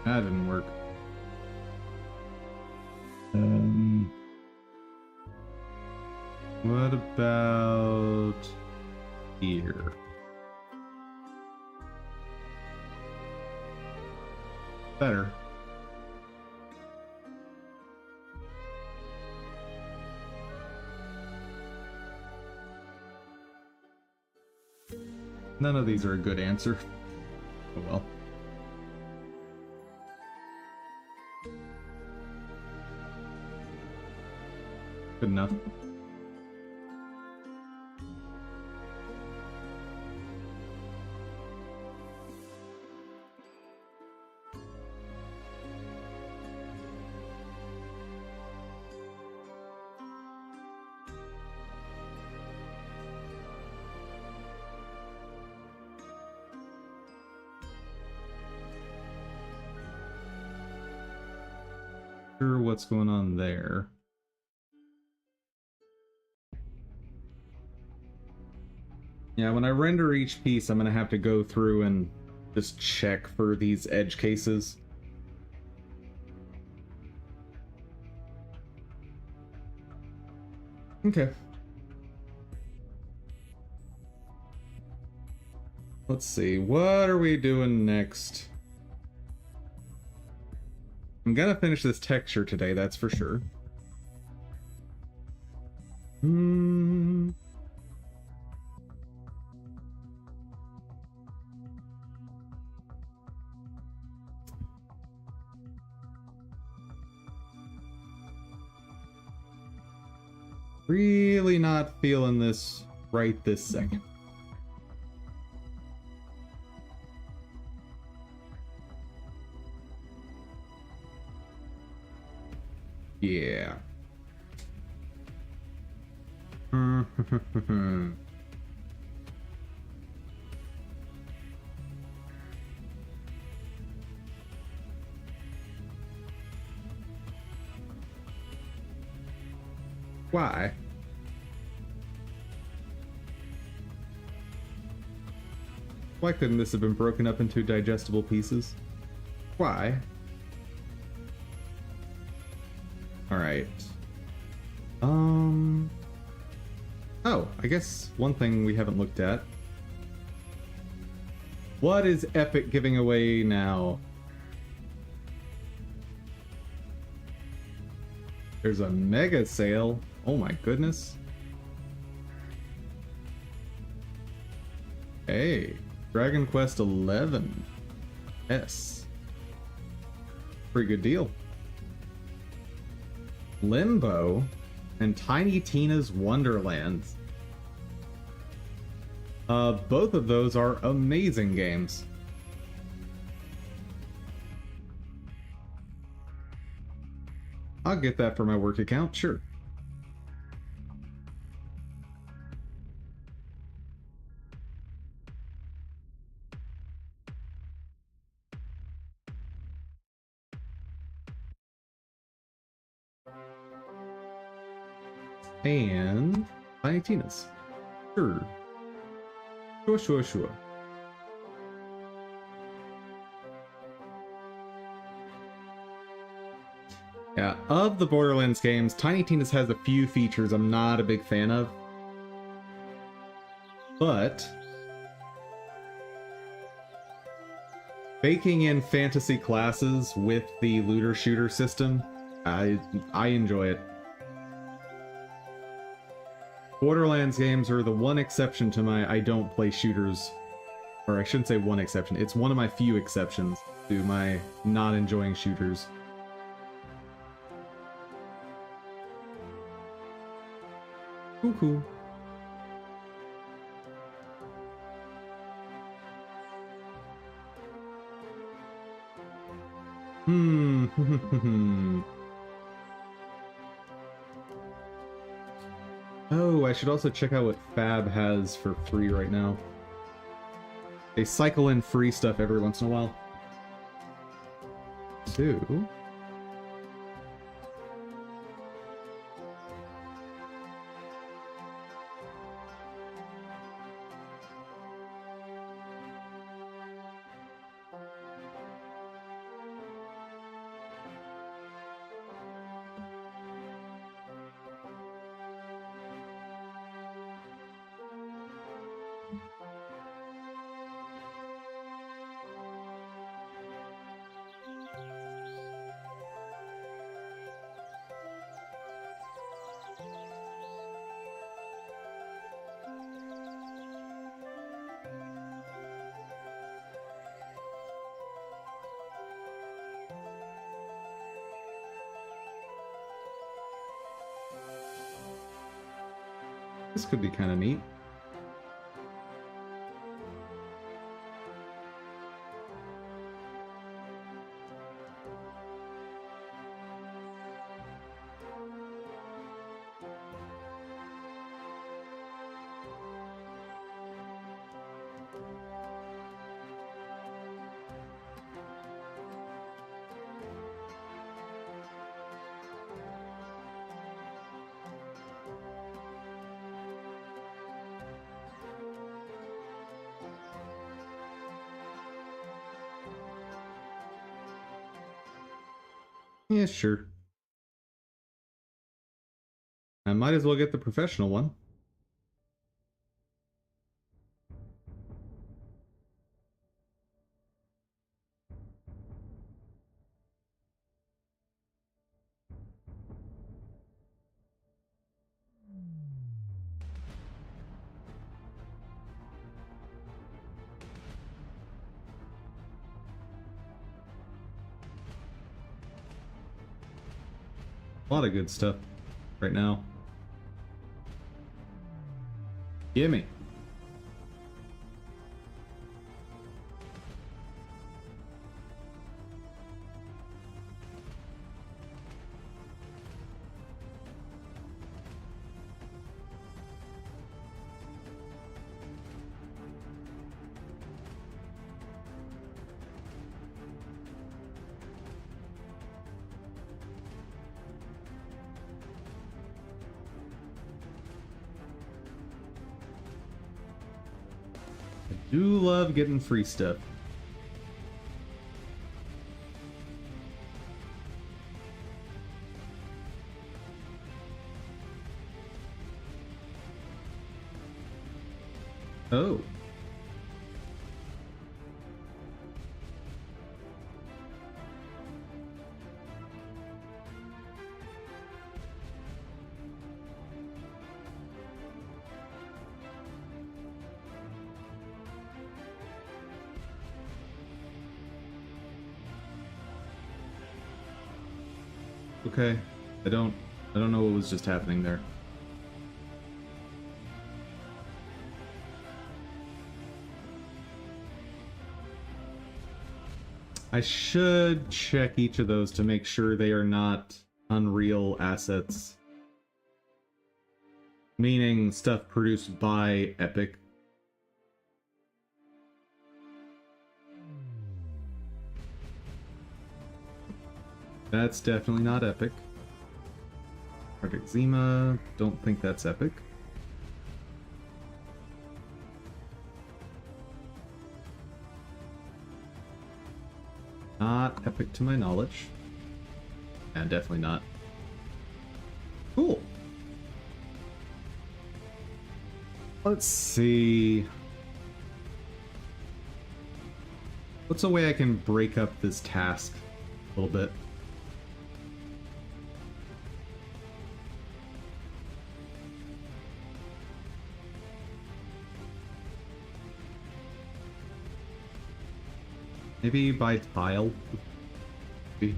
That didn't work. What about here? Better. None of these are a good answer. Oh well. Good enough. Sure, what's going on there? Yeah, when I render each piece, I'm gonna have to go through and just check for these edge cases. Okay. Let's see, what are we doing next? I'm gonna finish this texture today, that's for sure. Really not feeling this right this second. Yeah. Why? Why couldn't this have been broken up into digestible pieces? Why? Alright. Oh, I guess one thing we haven't looked at. What is Epic giving away now? There's a mega sale. Oh my goodness. Hey, Dragon Quest 11. Yes. Pretty good deal. Limbo and Tiny Tina's Wonderlands. Both of those are amazing games. I'll get that for my work account, sure. And Tiny Tina's. Sure. Sure. Yeah, of the Borderlands games, Tiny Tina's has a few features I'm not a big fan of. But baking in fantasy classes with the looter shooter system, I enjoy it. Borderlands games are the one exception to my I don't play shooters, or I shouldn't say one exception, it's one of my few exceptions to my not enjoying shooters. Cool. Oh, I should also check out what Fab has for free right now. They cycle in free stuff every once in a while. Two. This could be kind of neat. Yeah, sure. I might as well get the professional one. A lot of good stuff right now. Gimme. I do love getting free stuff. Oh. Okay. I don't know what was just happening there. I should check each of those to make sure they are not Unreal assets. Meaning stuff produced by Epic. That's definitely not Epic. Project Zima, don't think that's Epic. Not Epic to my knowledge. And definitely not. Cool. Let's see. What's a way I can break up this task a little bit? Maybe by tile? Maybe.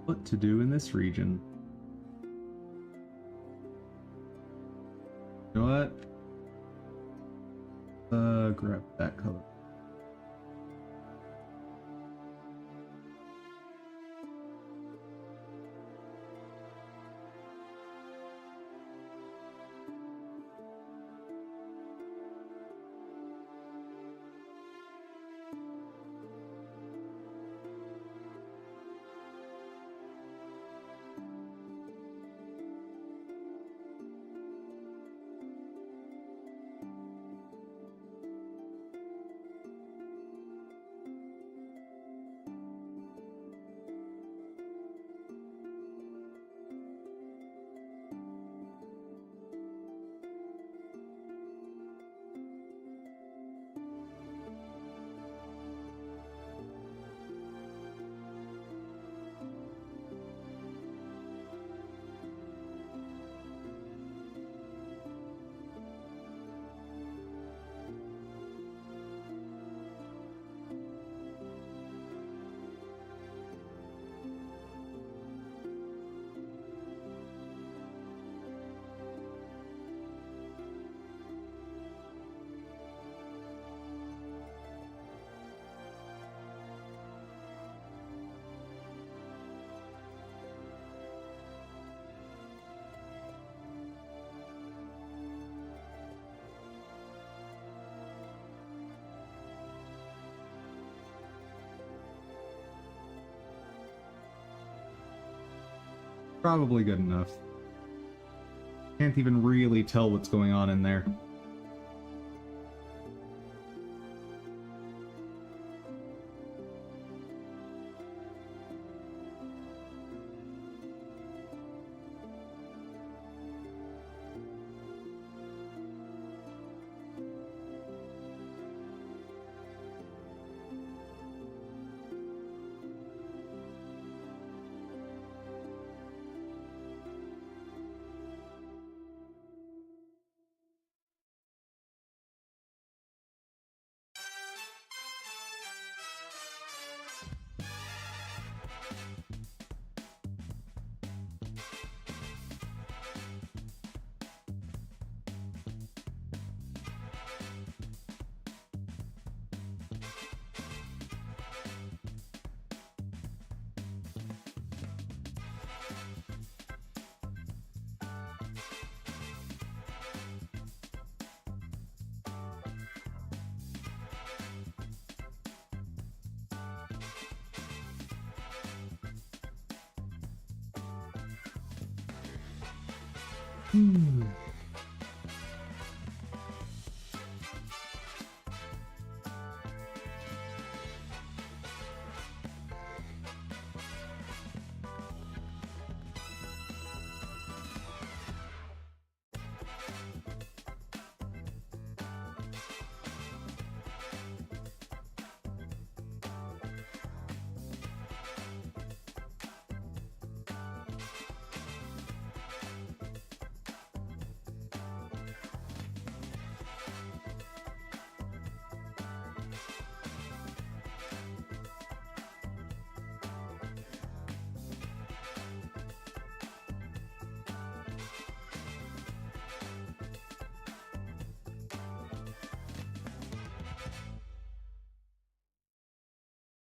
What to do in this region? You know what? Grab that color. Probably good enough. Can't even really tell what's going on in there.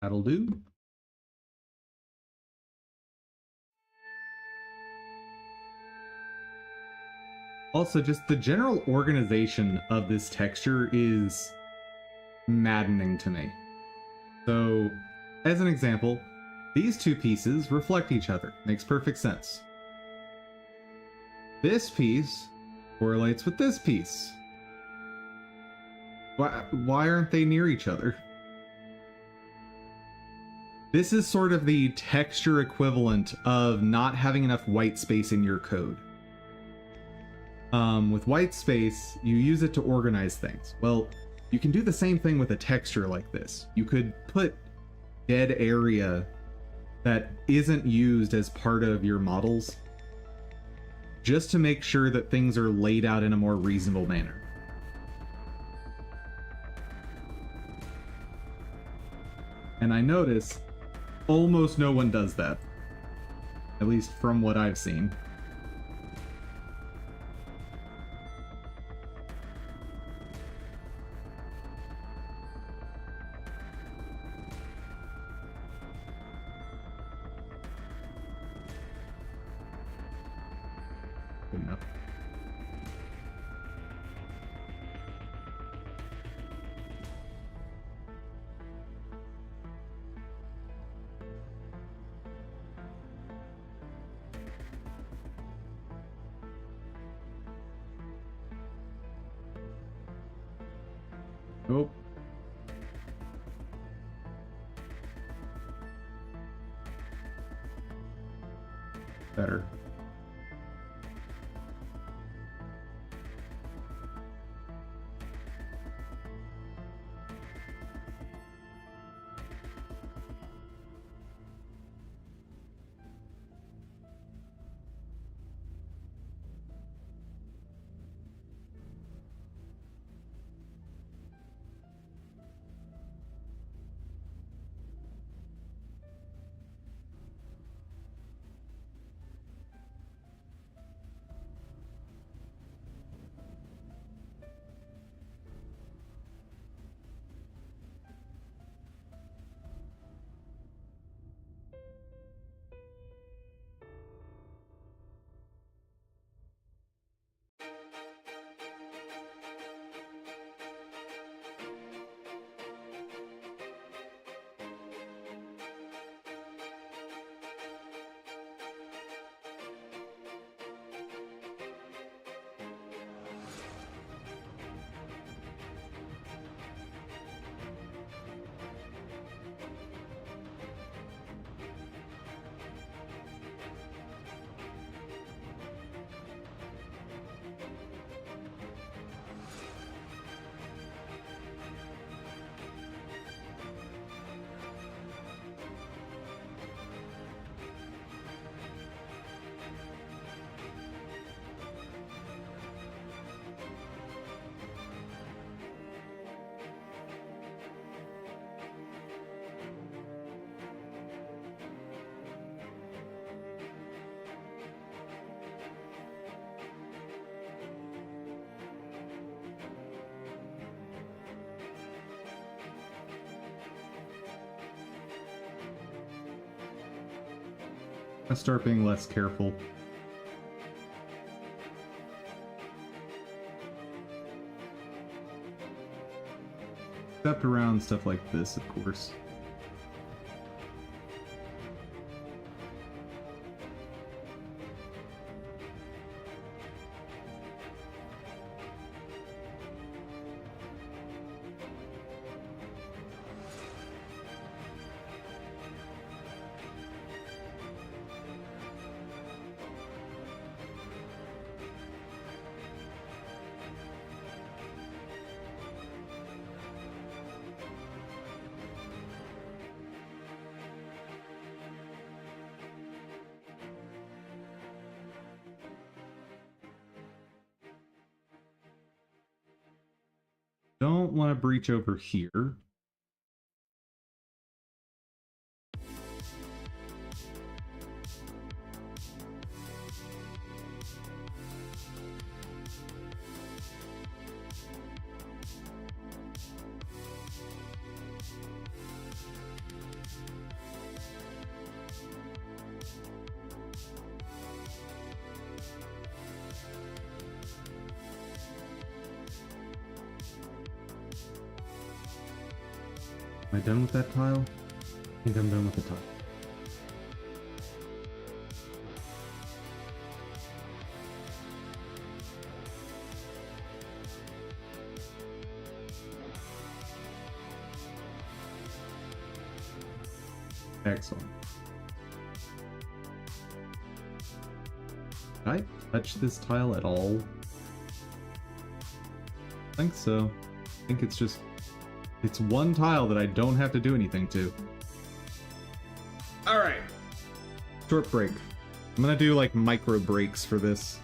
That'll do. Also, just the general organization of this texture is maddening to me. So, as an example, these two pieces reflect each other. Makes perfect sense. This piece correlates with this piece. Why aren't they near each other? This is sort of the texture equivalent of not having enough white space in your code. With white space, you use it to organize things. Well, you can do the same thing with a texture like this. You could put dead area that isn't used as part of your models, just to make sure that things are laid out in a more reasonable manner. And I notice almost no one does that, at least from what I've seen. Good enough. Nope. Better. I start being less careful. Except around stuff like this, of course. Don't want to breach over here. Am I done with that tile? I think I'm done with the tile. Excellent. Did I touch this tile at all? I think so. I think it's just... It's one tile that I don't have to do anything to. Alright. Short break. I'm gonna do like micro breaks for this.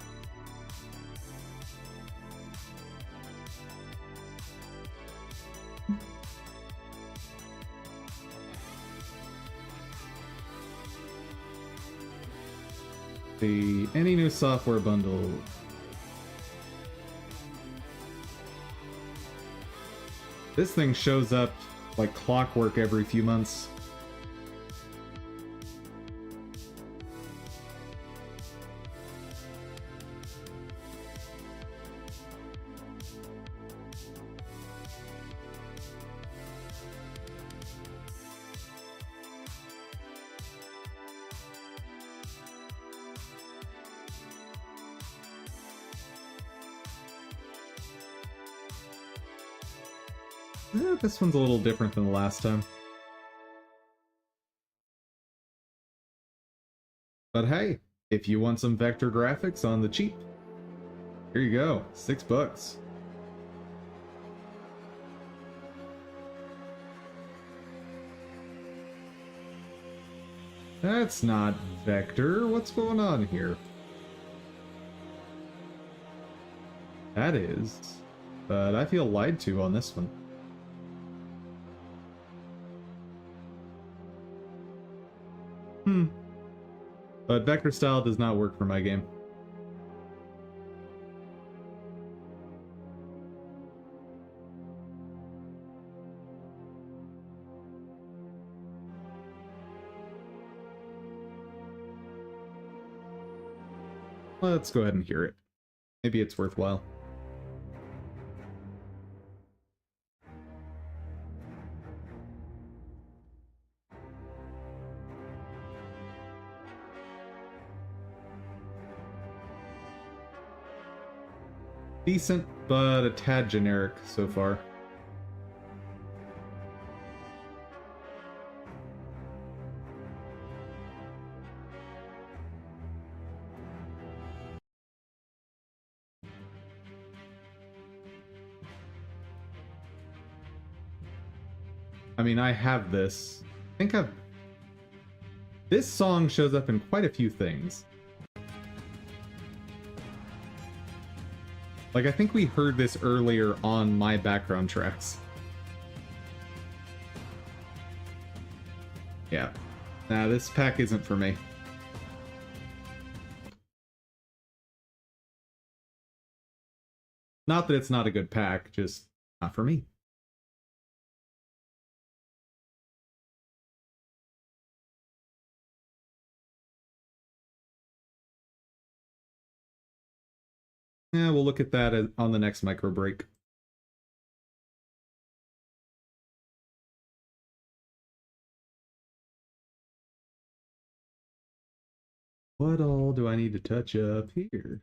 Any new software bundle. This thing shows up like clockwork every few months. Yeah, this one's a little different than the last time. But hey, if you want some vector graphics on the cheap, here you go, $6. That's not vector. What's going on here? That is, but I feel lied to on this one. But vector style does not work for my game. Let's go ahead and hear it. Maybe it's worthwhile. Decent, but a tad generic so far. I mean, I have this. I think I've... This song shows up in quite a few things. Like, I think we heard this earlier on my background tracks. Yeah. Nah, this pack isn't for me. Not that it's not a good pack, just not for me. Yeah, we'll look at that on the next micro break. What all do I need to touch up here?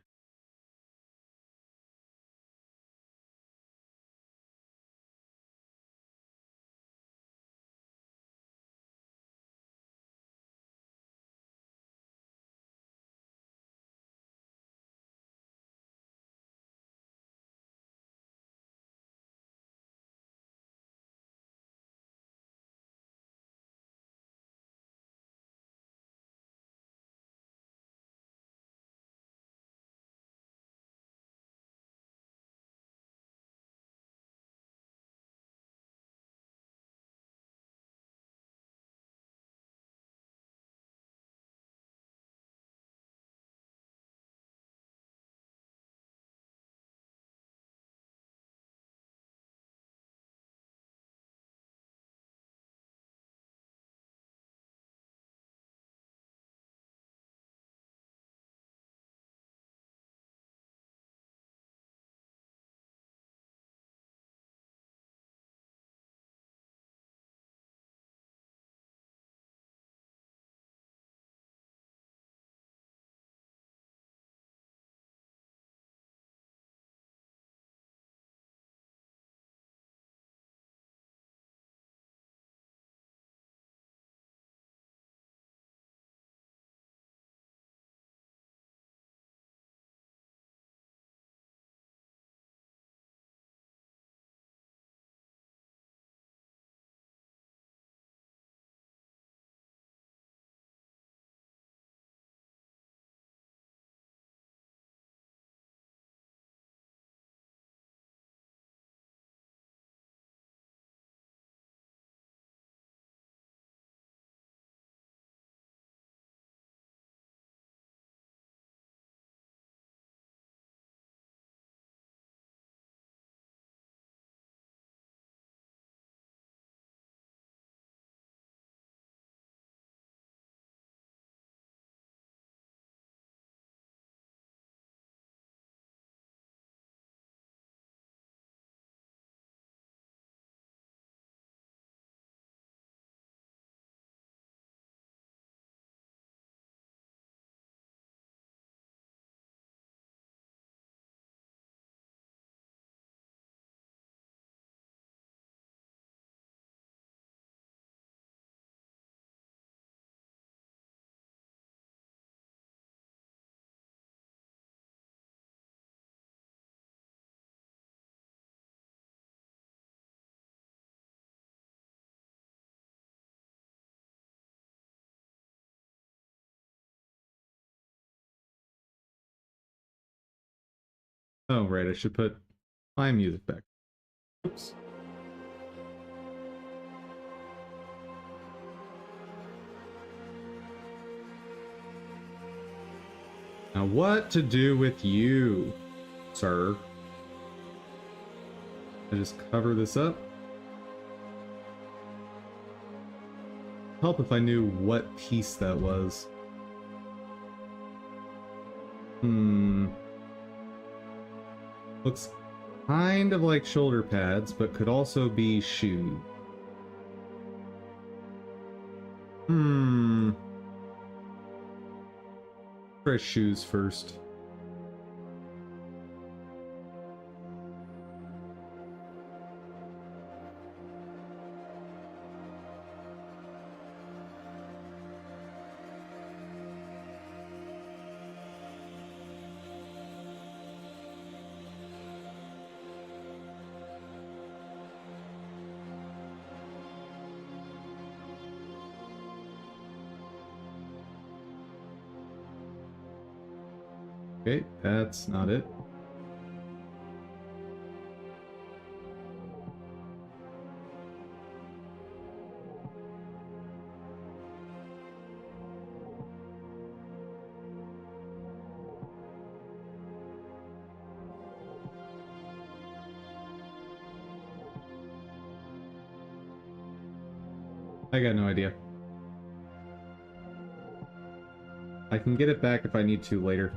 Oh, right, I should put my music back. Oops. Now, what to do with you, sir? I just cover this up. Help if I knew what piece that was. Looks kind of like shoulder pads, but could also be shoe. Try shoes first. Okay, that's not it. I got no idea. I can get it back if I need to later.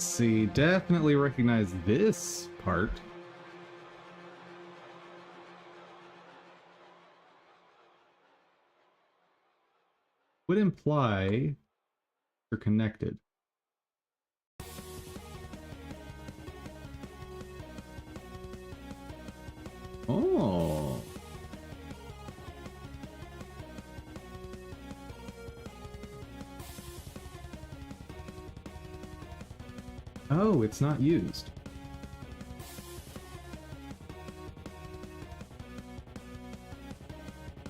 Let's see. Definitely recognize this part. Would imply you're connected. Oh. Oh, it's not used.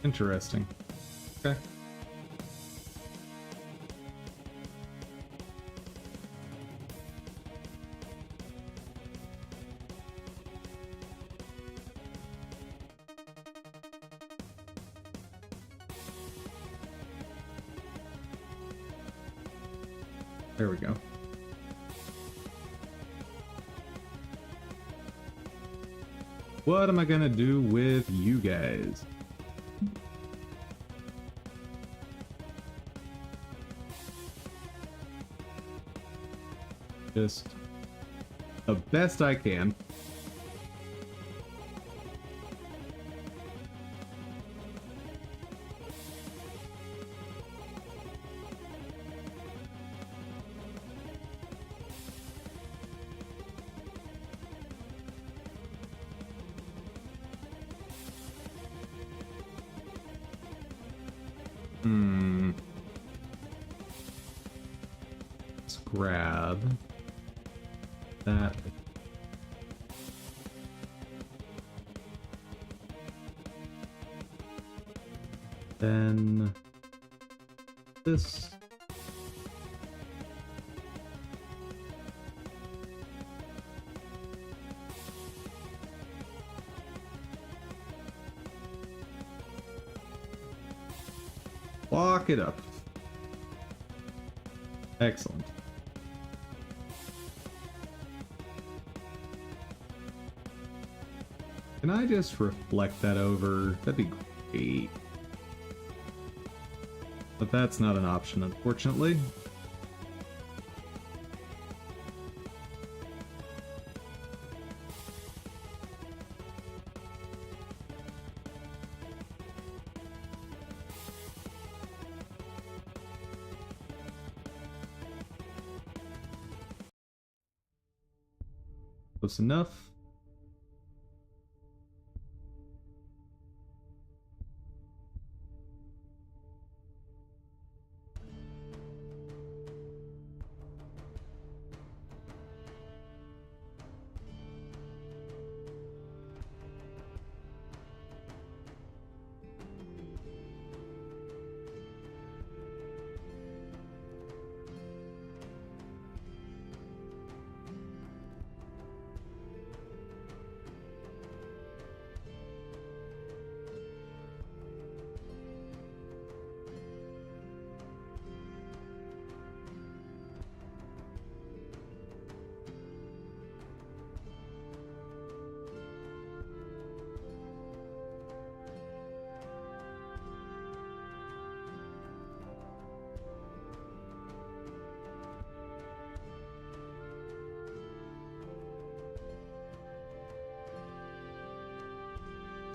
Interesting. Okay. There we go. What am I gonna do with you guys? Just the best I can. Let's grab that. Then this. Lock it up. Excellent. Can I just reflect that over? That'd be great. But that's not an option, unfortunately. Close enough.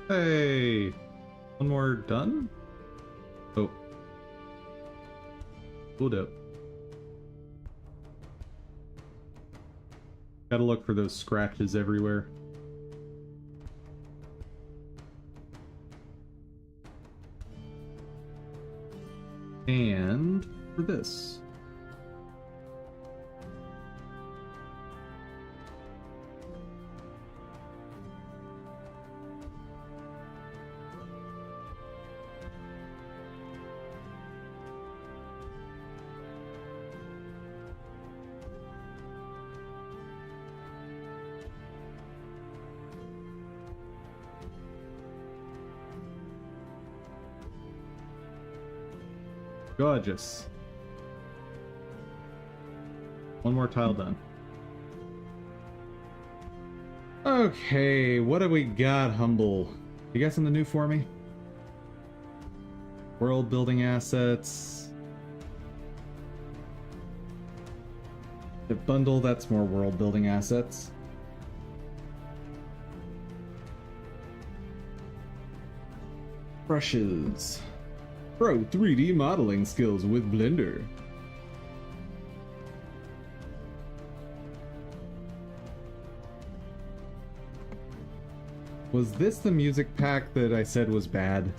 Hey, one more done? Oh. Hold up. Gotta look for those scratches everywhere. And for this. Gorgeous. One more tile done. Okay, what do we got, Humble? You got something new for me? World building assets. The bundle, that's more world building assets. Brushes. Pro 3D modeling skills with Blender. Was this the music pack that I said was bad?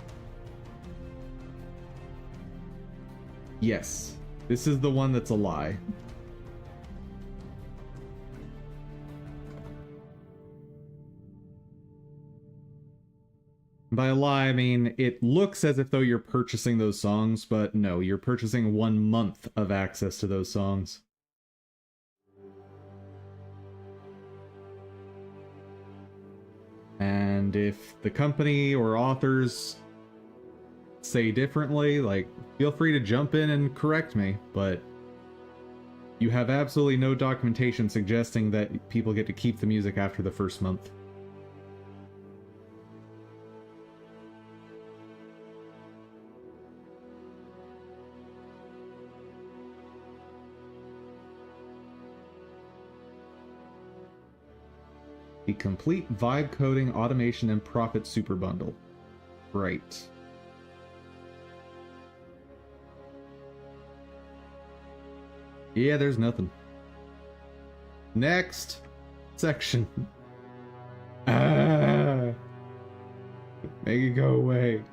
Yes. This is the one that's a lie. By a lie, I mean, it looks as if though you're purchasing those songs, but no, you're purchasing 1 month of access to those songs. And if the company or authors say differently, like, feel free to jump in and correct me, but you have absolutely no documentation suggesting that people get to keep the music after the first month. The complete vibe coding, automation, and profit super bundle. Right. Yeah, there's nothing. Next section. Ah, make it go away.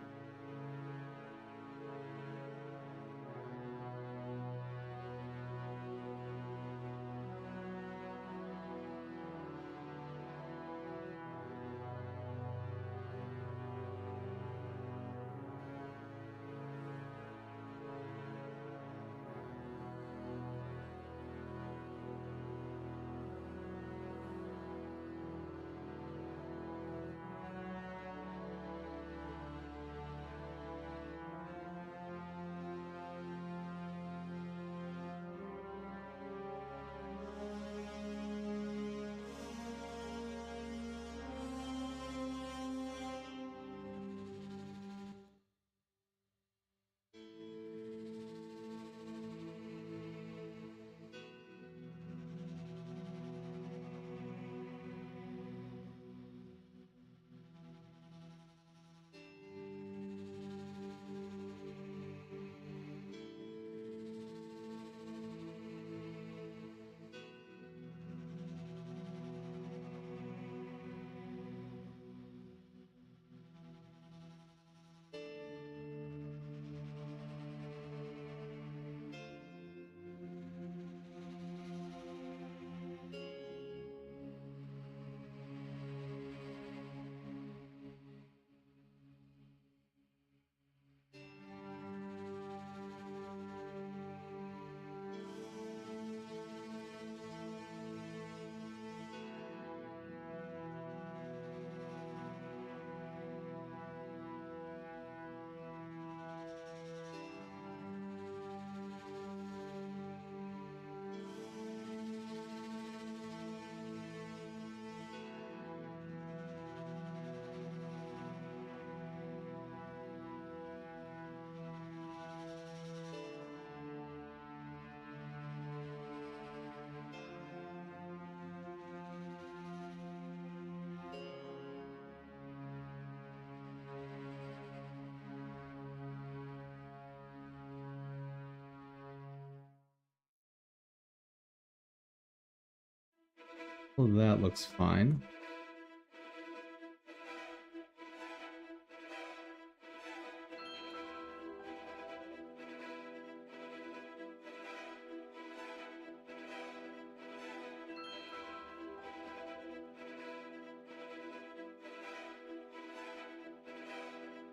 Well, that looks fine.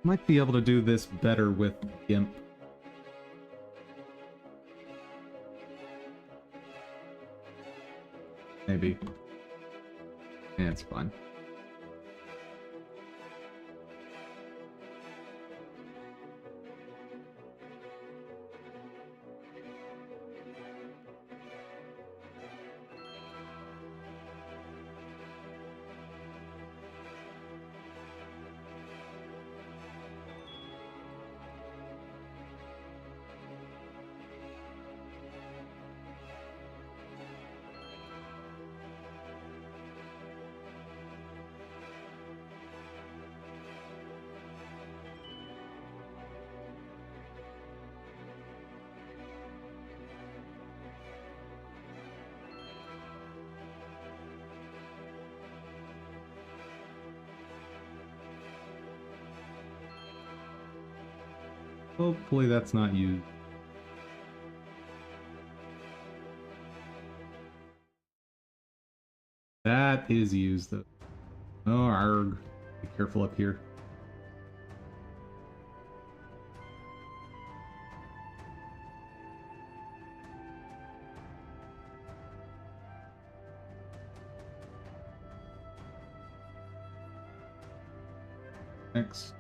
Might be able to do this better with GIMP. Maybe. Yeah, it's fine. Hopefully that's not used. That is used though. Oh, arg. Be careful up here. Next.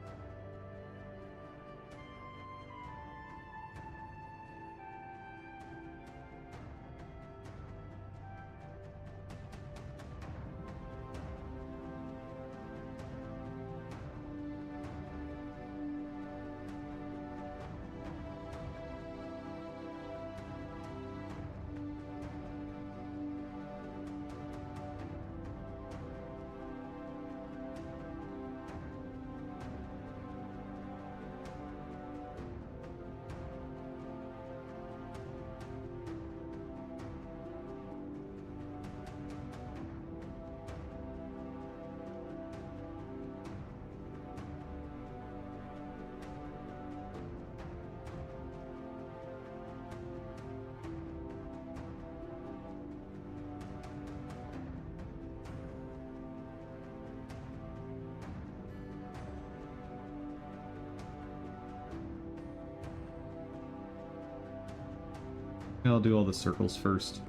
I'll do all the circles first.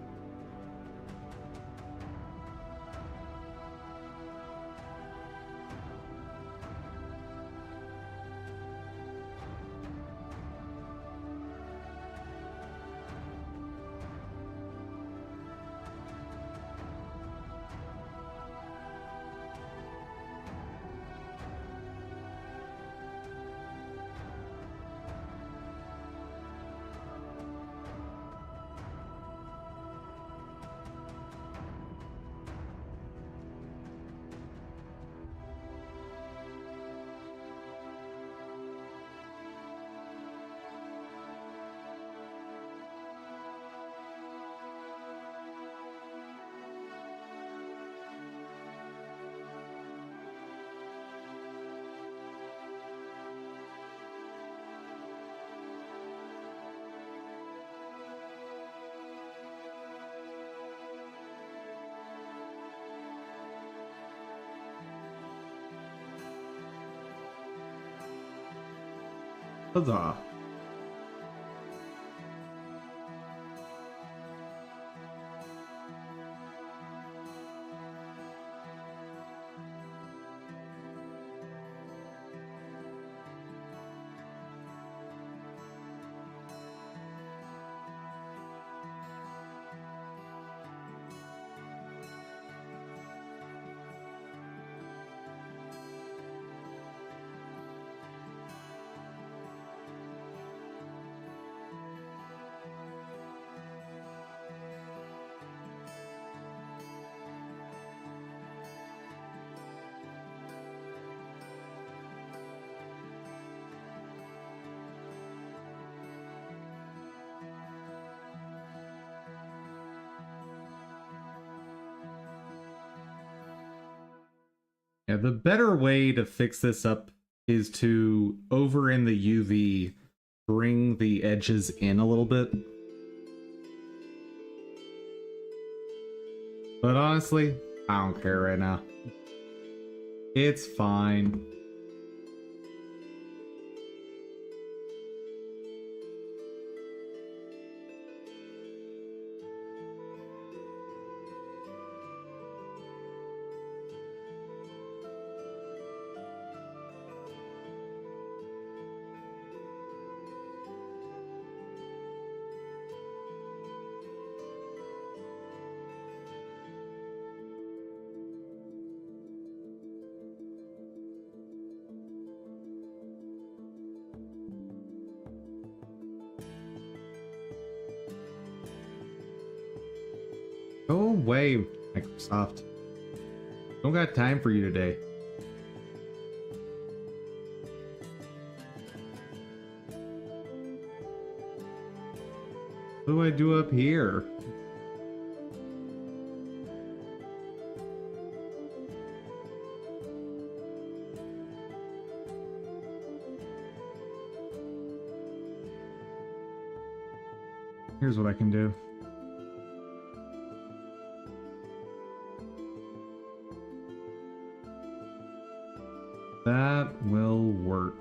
Huzzah! Yeah, the better way to fix this up is to, over in the UV, bring the edges in a little bit. But honestly, I don't care right now. It's fine. Go away, Microsoft. Don't got time for you today. What do I do up here? Here's what I can do. That will work.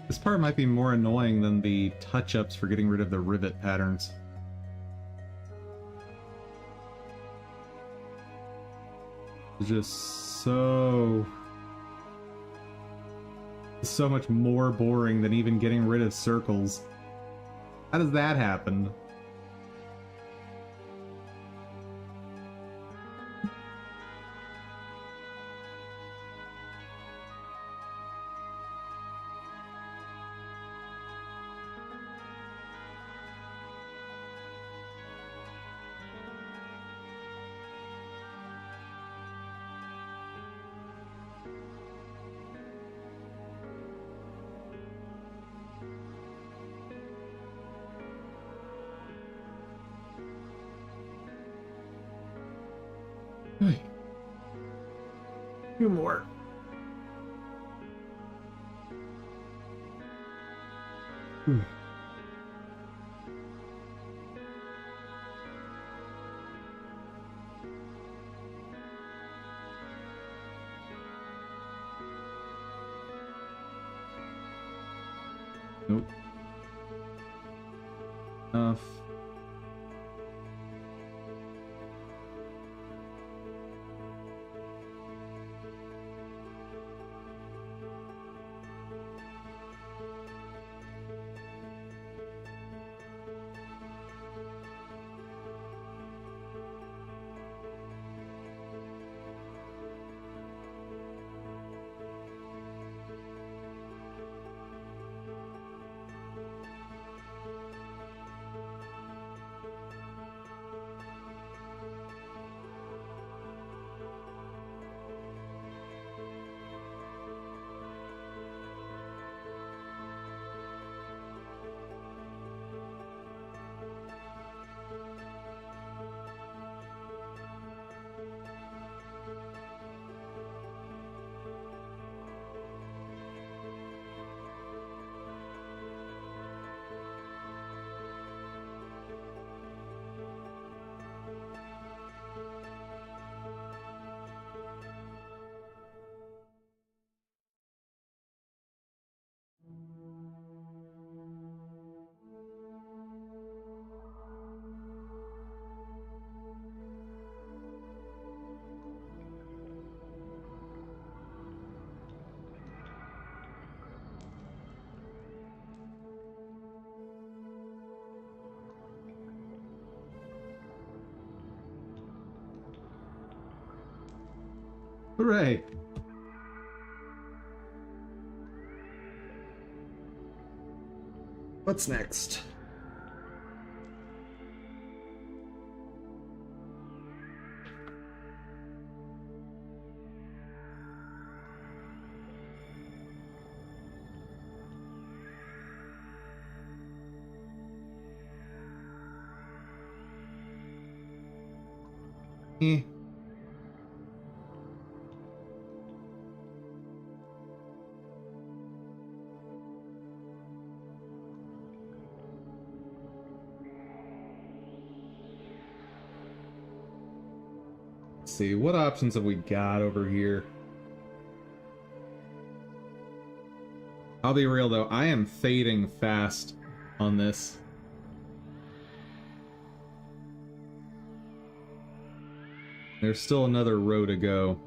This part might be more annoying than the touch-ups for getting rid of the rivet patterns. It's just so much more boring than even getting rid of circles. How does that happen? Two more. Nope. Enough. Hooray! What's next? Eh. see, what options have we got over here? I'll be real though, I am fading fast on this. There's still another row to go.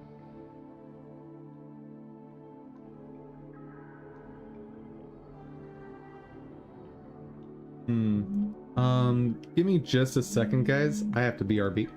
Give me just a second, guys. I have to BRB.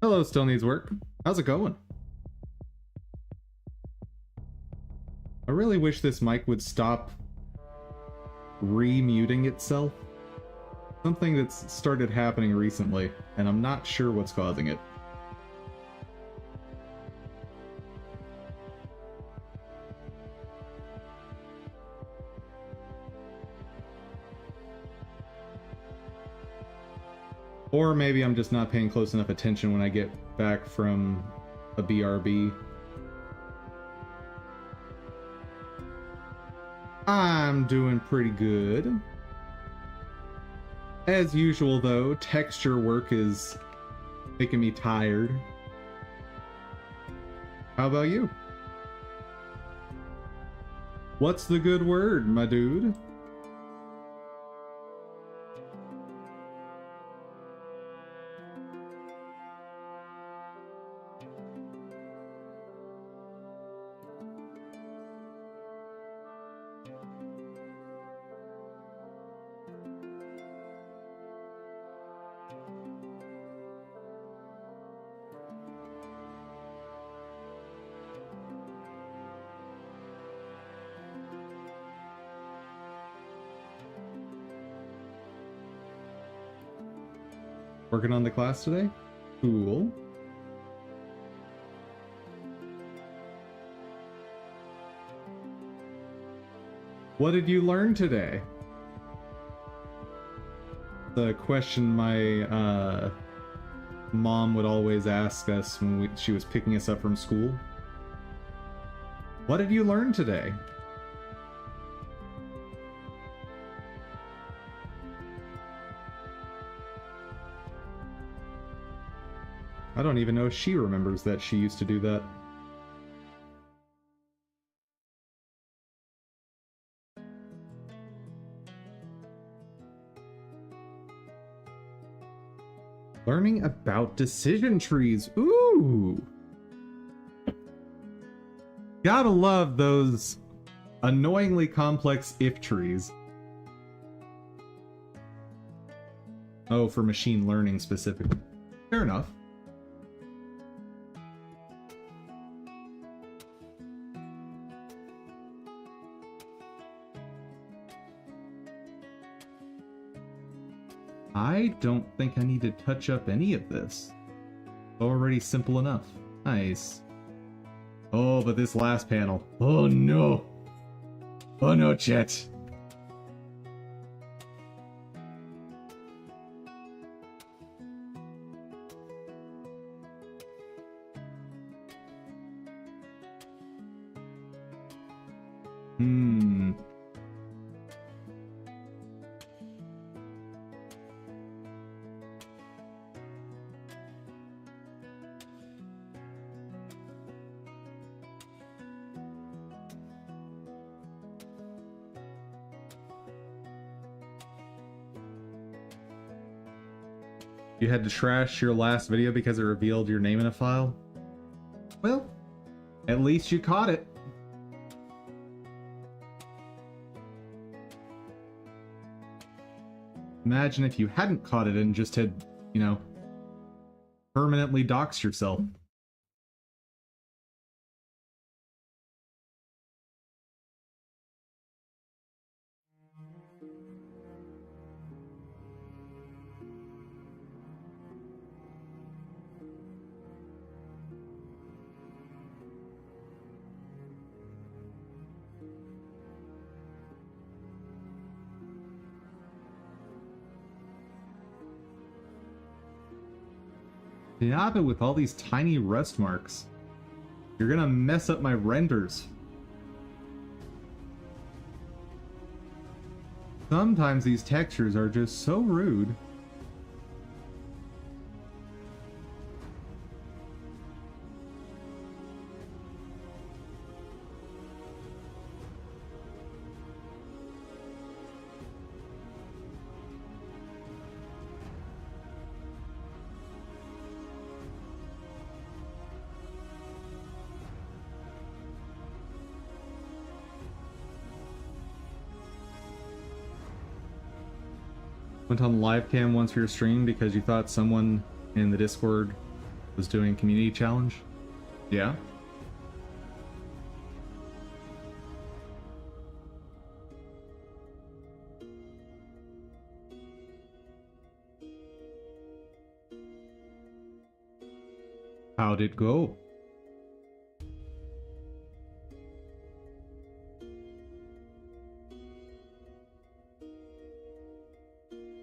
Hello, Still Needs Work. How's it going? I really wish this mic would stop re-muting itself. Something that's started happening recently, and I'm not sure what's causing it. Or maybe I'm just not paying close enough attention when I get back from a BRB. I'm doing pretty good. As usual though, texture work is making me tired. How about you? What's the good word, my dude? Working on the class today? Cool. What did you learn today? The question my mom would always ask us when she was picking us up from school. What did you learn today? I don't even know if she remembers that she used to do that. Learning about decision trees. Ooh! Gotta love those annoyingly complex if trees. Oh, for machine learning specifically. Fair enough. I don't think I need to touch up any of this. Already simple enough. Nice. Oh, but this last panel. Oh no! Oh no, Chet! You had to trash your last video because it revealed your name in a file? Well, at least you caught it. Imagine if you hadn't caught it and just had, you know, permanently doxed yourself. Yeah, with all these tiny rust marks. You're gonna mess up my renders. Sometimes these textures are just so rude. Went on live cam once for your stream because you thought someone in the Discord Was doing community challenge. Yeah. How'd it go?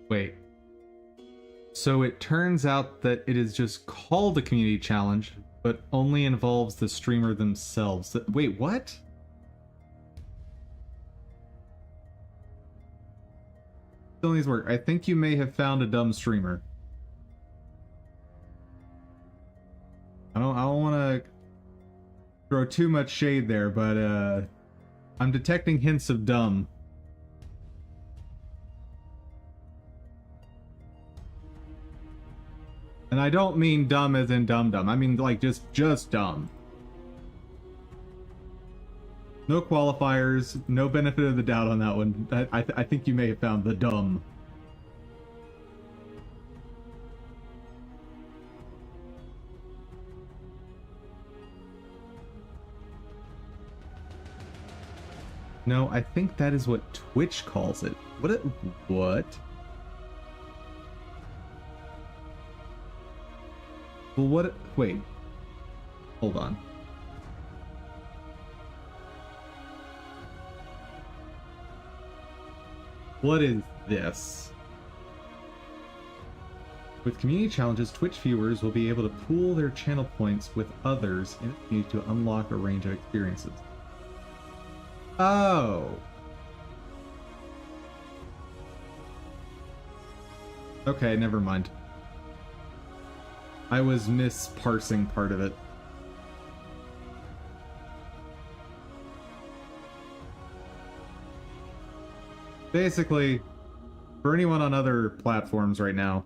Wait. So it turns out that it is just called a community challenge, but only involves the streamer themselves. Wait, what? Still needs work. I think you may have found a dumb streamer. I don't want to throw too much shade there, but I'm detecting hints of dumb. And I don't mean dumb as in dumb. I mean like just dumb. No qualifiers, no benefit of the doubt on that one. I think you may have found the dumb. No, I think that is what Twitch calls it. What? Well, what? Wait. Hold on. What is this? With community challenges, Twitch viewers will be able to pool their channel points with others in the community to unlock a range of experiences. Oh. Okay, never mind. I was misparsing part of it. Basically, for anyone on other platforms right now,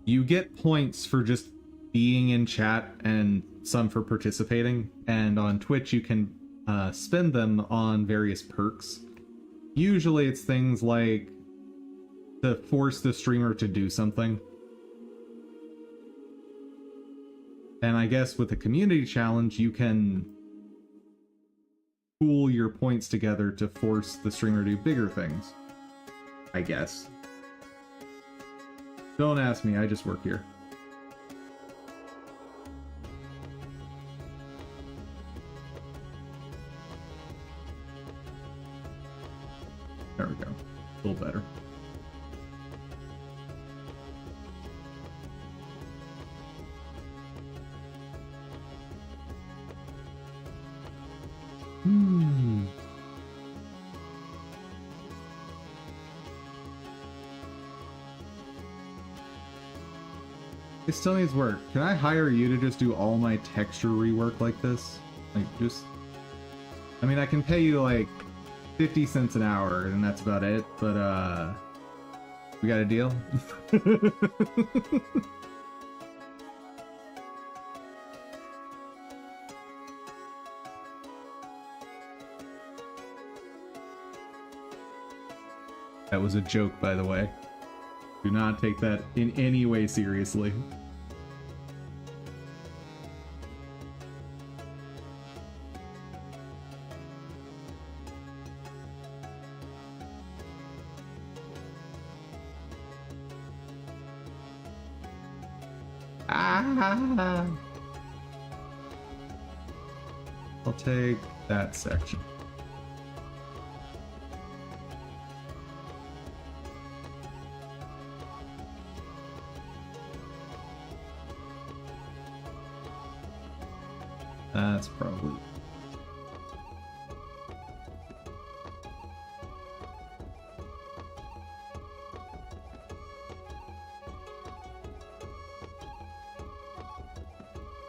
you get points for just being in chat and some for participating, and on Twitch you can spend them on various perks. Usually it's things like to force the streamer to do something. And I guess with the community challenge, you can pool your points together to force the streamer to do bigger things. I guess. Don't ask me, I just work here. There we go. A little better. It still needs work. Can I hire you to just do all my texture rework like this? Like, just... I mean, I can pay you, like, 50 cents an hour, and that's about it, but, we got a deal? That was a joke, by the way. Do not take that in any way seriously. Ah! I'll take that section. That's probably...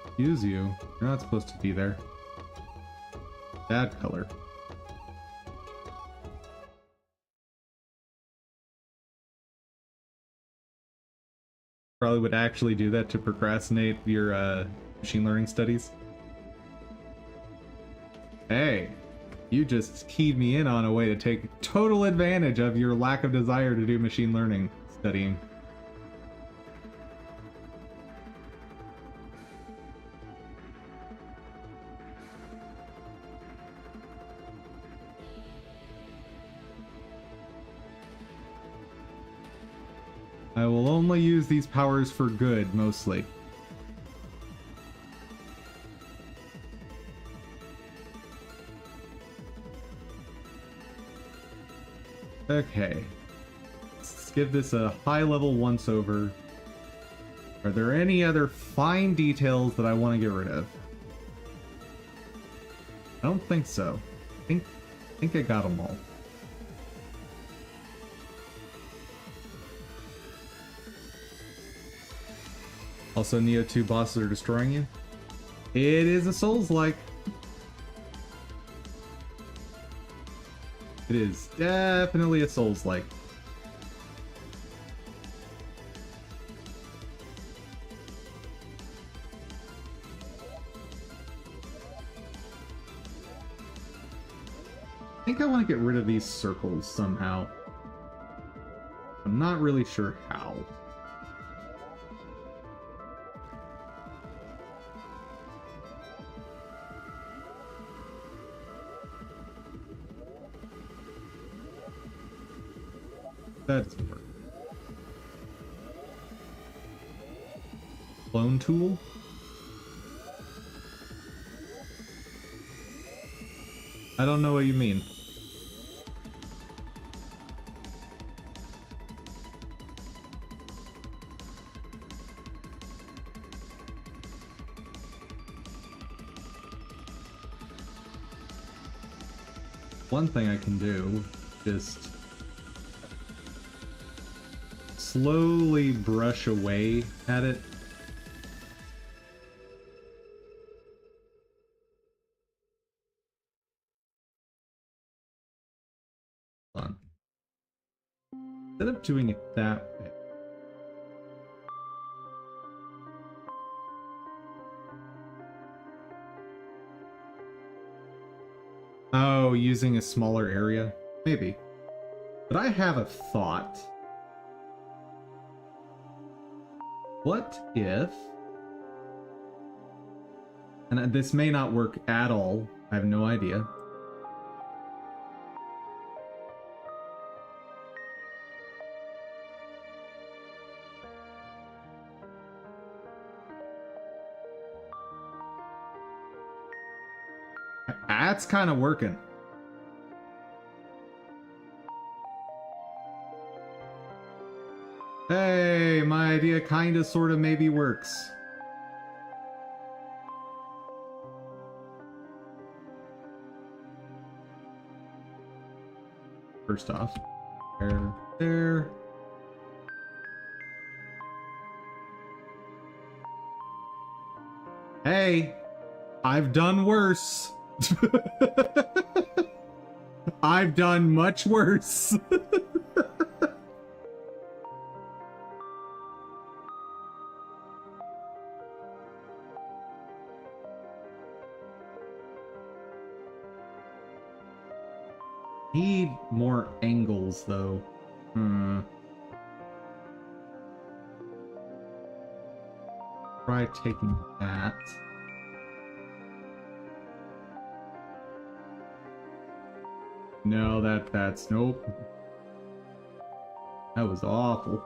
Excuse you. You're not supposed to be there. Bad color. Probably would actually do that to procrastinate your machine learning studies. Hey, you just keyed me in on a way to take total advantage of your lack of desire to do machine learning studying. I will only use these powers for good, mostly. Okay. Let's give this a high-level once-over. Are there any other fine details that I want to get rid of? I don't think so. I think I got them all. Also, Neo 2 bosses are destroying you. It is a Souls-like. It is definitely a Souls-like. I think I want to get rid of these circles somehow. I'm not really sure how. That doesn't work. Clone tool? I don't know what you mean. One thing I can do, just slowly brush away at it. Hold on. Instead of doing it that way. Oh, using a smaller area? Maybe. But I have a thought. What if... And this may not work at all. I have no idea. That's kind of working. Hey, my idea kind of sort of maybe works. First off, there. Hey, I've done worse. I've done much worse. Need more angles, though. Try taking that. No, that's nope. That was awful.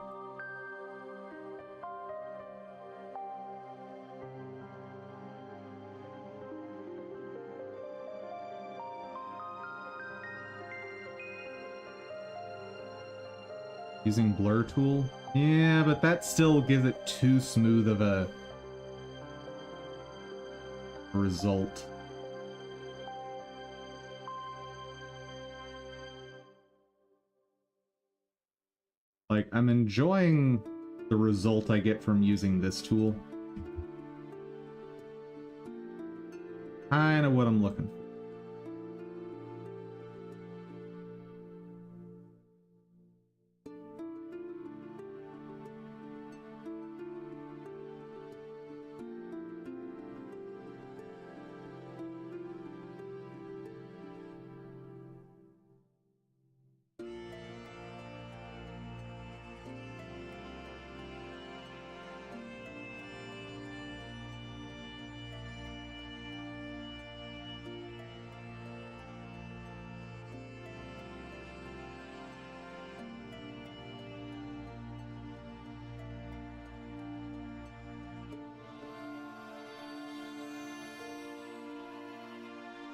Using blur tool? Yeah, but that still gives it too smooth of a result. Like, I'm enjoying the result I get from using this tool. Kinda what I'm looking for.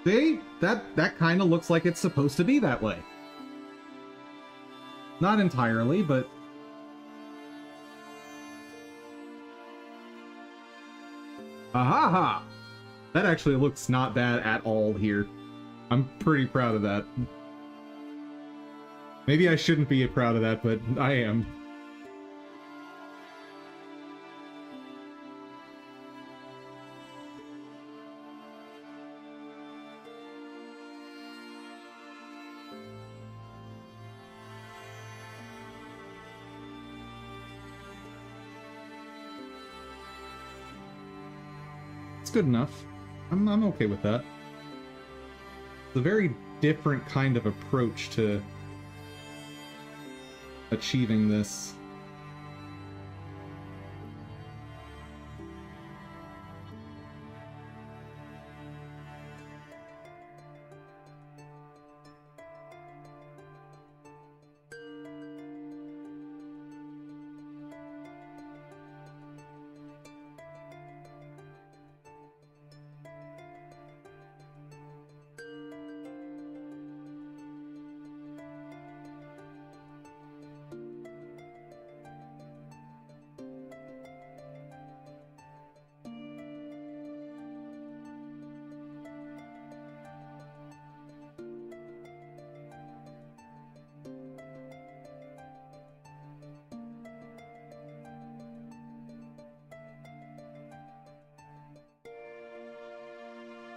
See? That kind of looks like it's supposed to be that way. Not entirely, but... Ahaha! That actually looks not bad at all here. I'm pretty proud of that. Maybe I shouldn't be proud of that, but I am. It's good enough. I'm okay with that. It's a very different kind of approach to achieving this.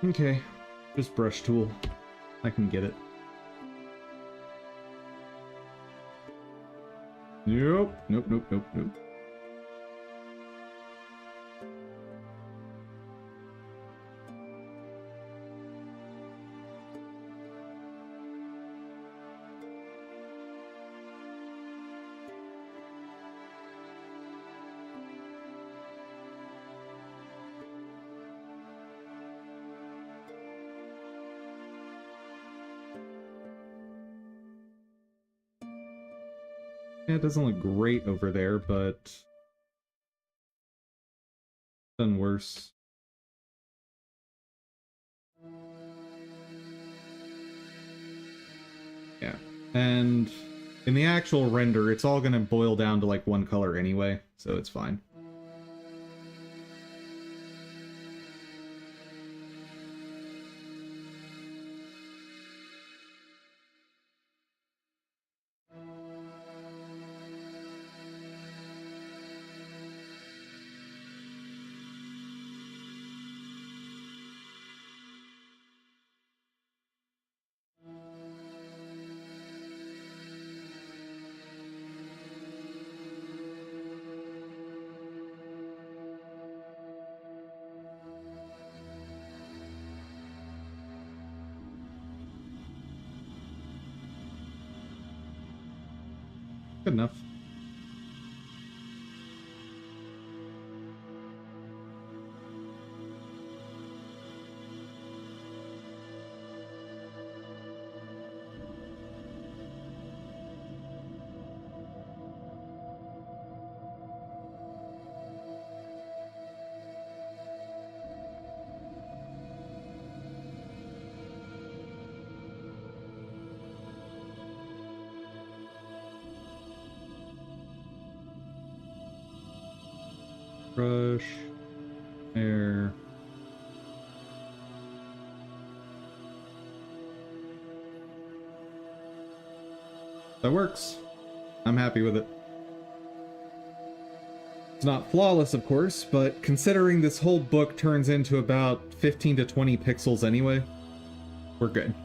Okay, just brush tool. I can get it. Nope, nope, nope, nope, nope. Yeah, it doesn't look great over there, but done worse. Yeah, and in the actual render, it's all gonna boil down to like one color anyway, so it's fine. Good enough. Brush, air. That works. I'm happy with it. It's not flawless, of course, but considering this whole book turns into about 15 to 20 pixels anyway, we're good.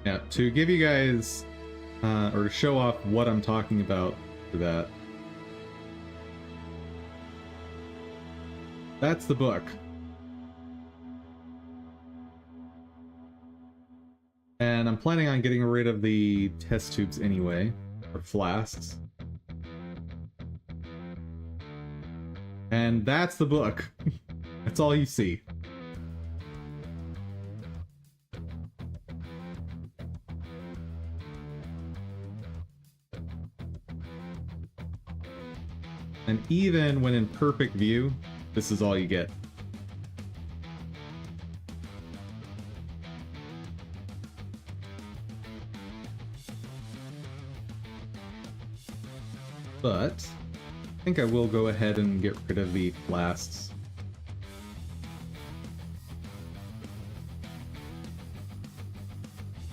Yeah, to give you guys, or to show off what I'm talking about for that. That's the book. And I'm planning on getting rid of the test tubes anyway, or flasks. And that's the book. That's all you see. And even when in perfect view, this is all you get. But I think I will go ahead and get rid of the blasts.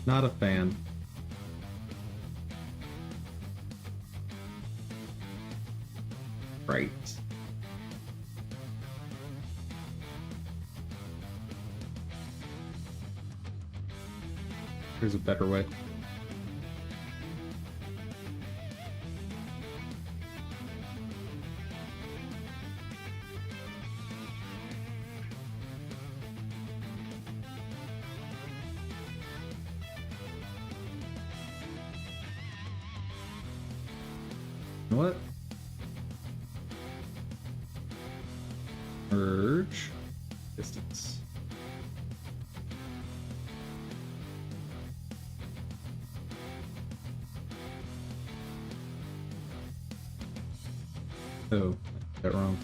Not a fan. Right. There's a better way. What? Merge. Distance. Oh, that wrong.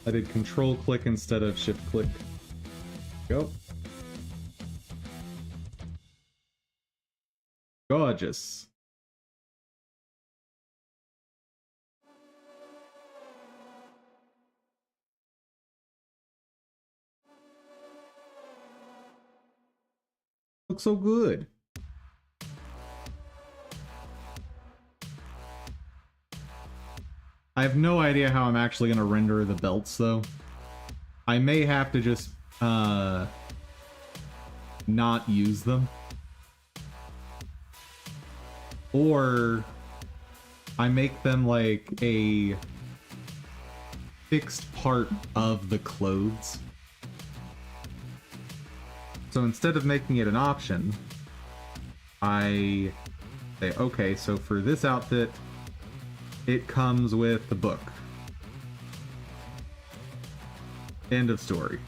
I did control click instead of shift click. Go. Gorgeous. Looks so good. I have no idea how I'm actually going to render the belts, though. I may have to just, not use them. Or I make them like a fixed part of the clothes. So instead of making it an option, I say, okay, so for this outfit, it comes with the book. End of story.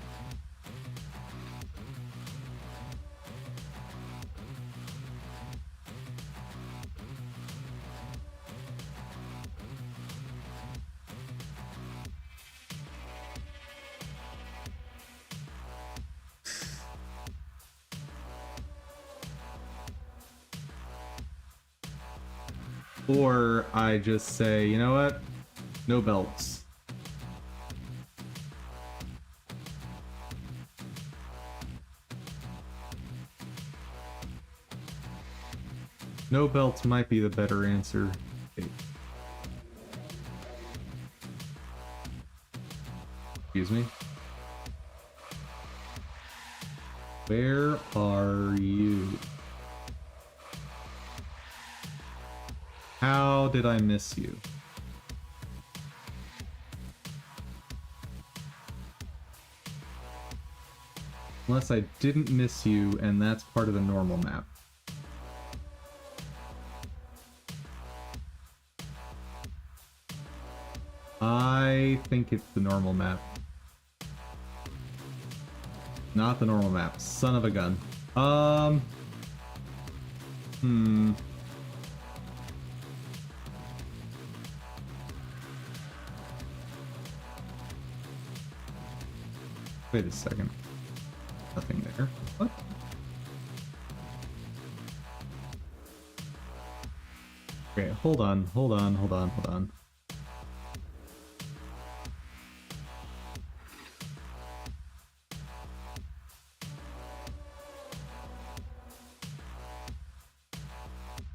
Or I just say, you know what? No belts. No belts might be the better answer. Okay. Excuse me. Where are you? How did I miss you? Unless I didn't miss you, and that's part of the normal map. I think it's the normal map. Not the normal map. Son of a gun. Wait a second. Nothing there. What? Okay, hold on.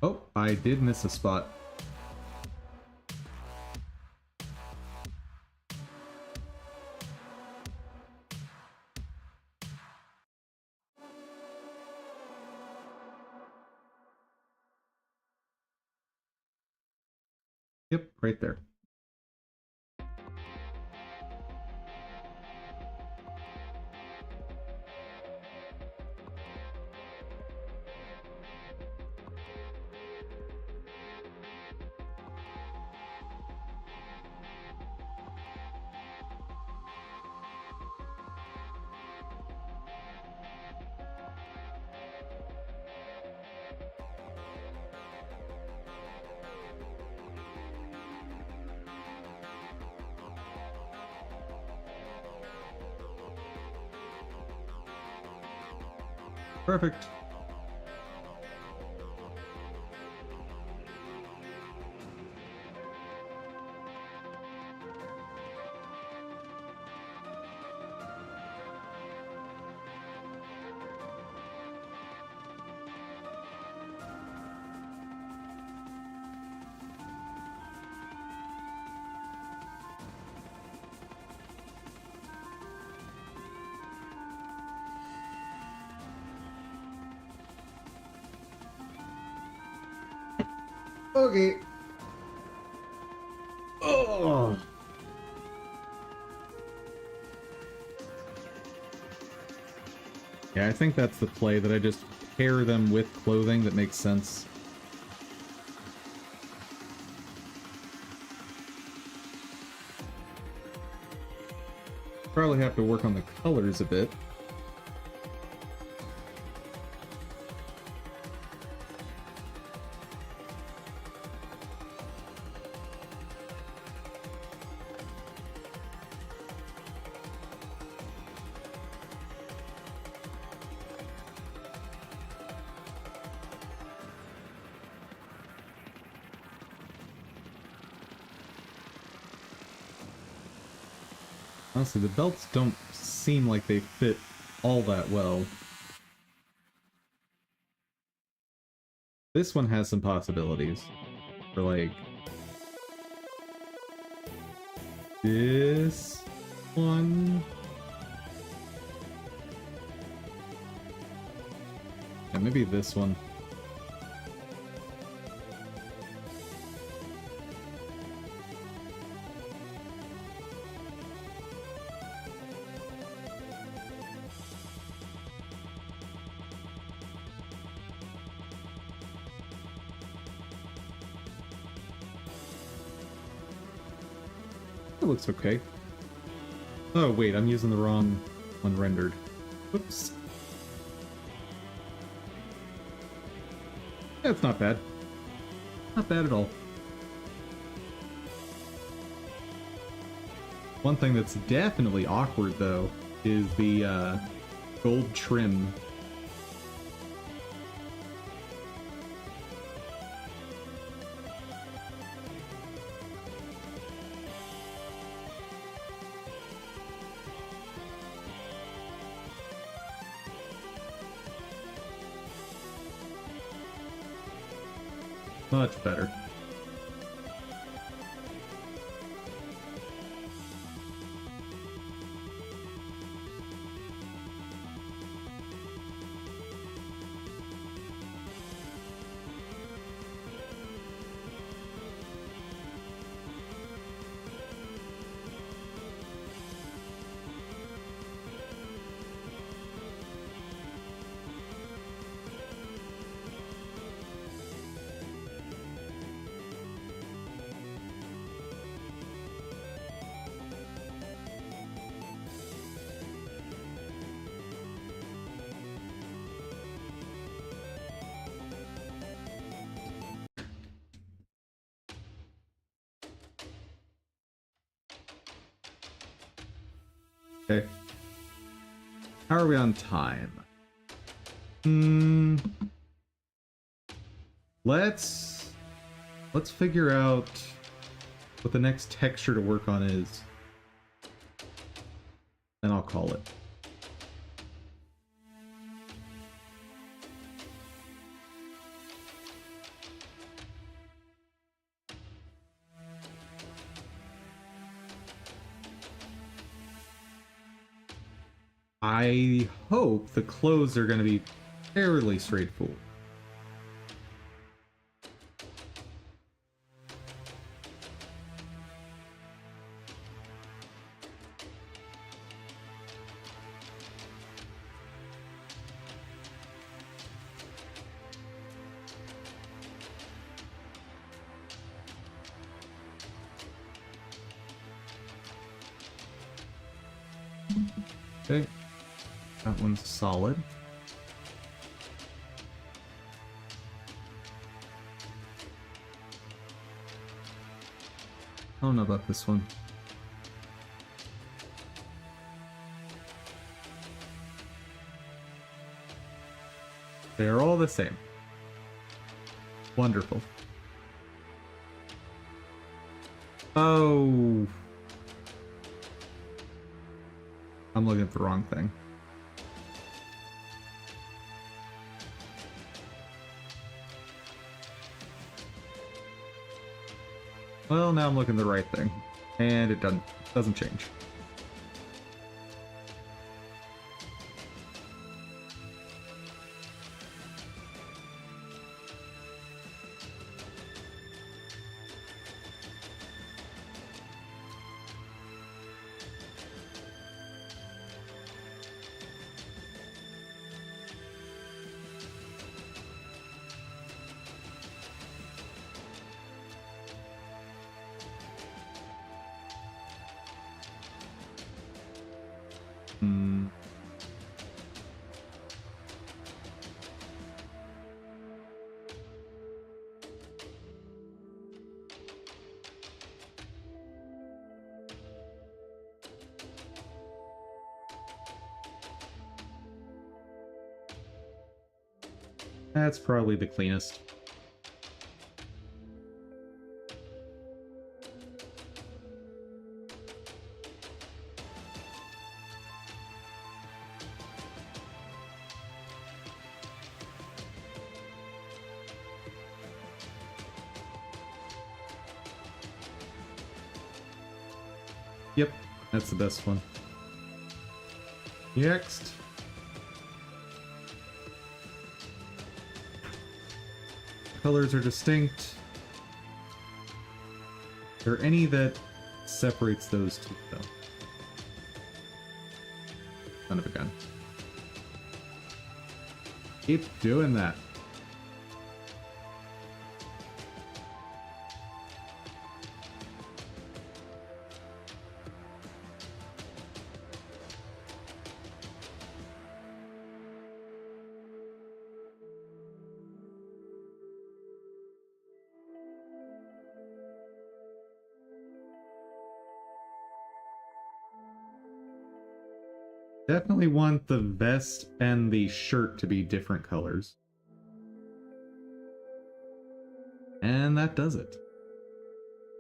Oh, I did miss a spot. Yep, right there. Perfect. Okay. Oh. Yeah, I think that's the play, that I just pair them with clothing that makes sense. Probably have to work on the colors a bit. Honestly, the belts don't seem like they fit all that well. This one has some possibilities. For like... this one... yeah, maybe this one. It looks okay. Oh wait, I'm using the wrong one rendered. Oops. Yeah, it's not bad. Not bad at all. One thing that's definitely awkward, though, is the gold trim. Much better. Okay. How are we on time? Let's figure out what the next texture to work on is. Then I'll call it. I hope the clothes are going to be fairly straightforward. Okay, that one's solid. I don't know about this one. They're all the same. Wonderful. Oh. I'm looking at the wrong thing. Well, now I'm looking at the right thing. And it doesn't change. Hmm. That's probably the cleanest. Yep, that's the best one. Next. Colors are distinct. Are there any that separates those two, though? Son of a gun. Keep doing that. Definitely want the vest and the shirt to be different colors. And that does it.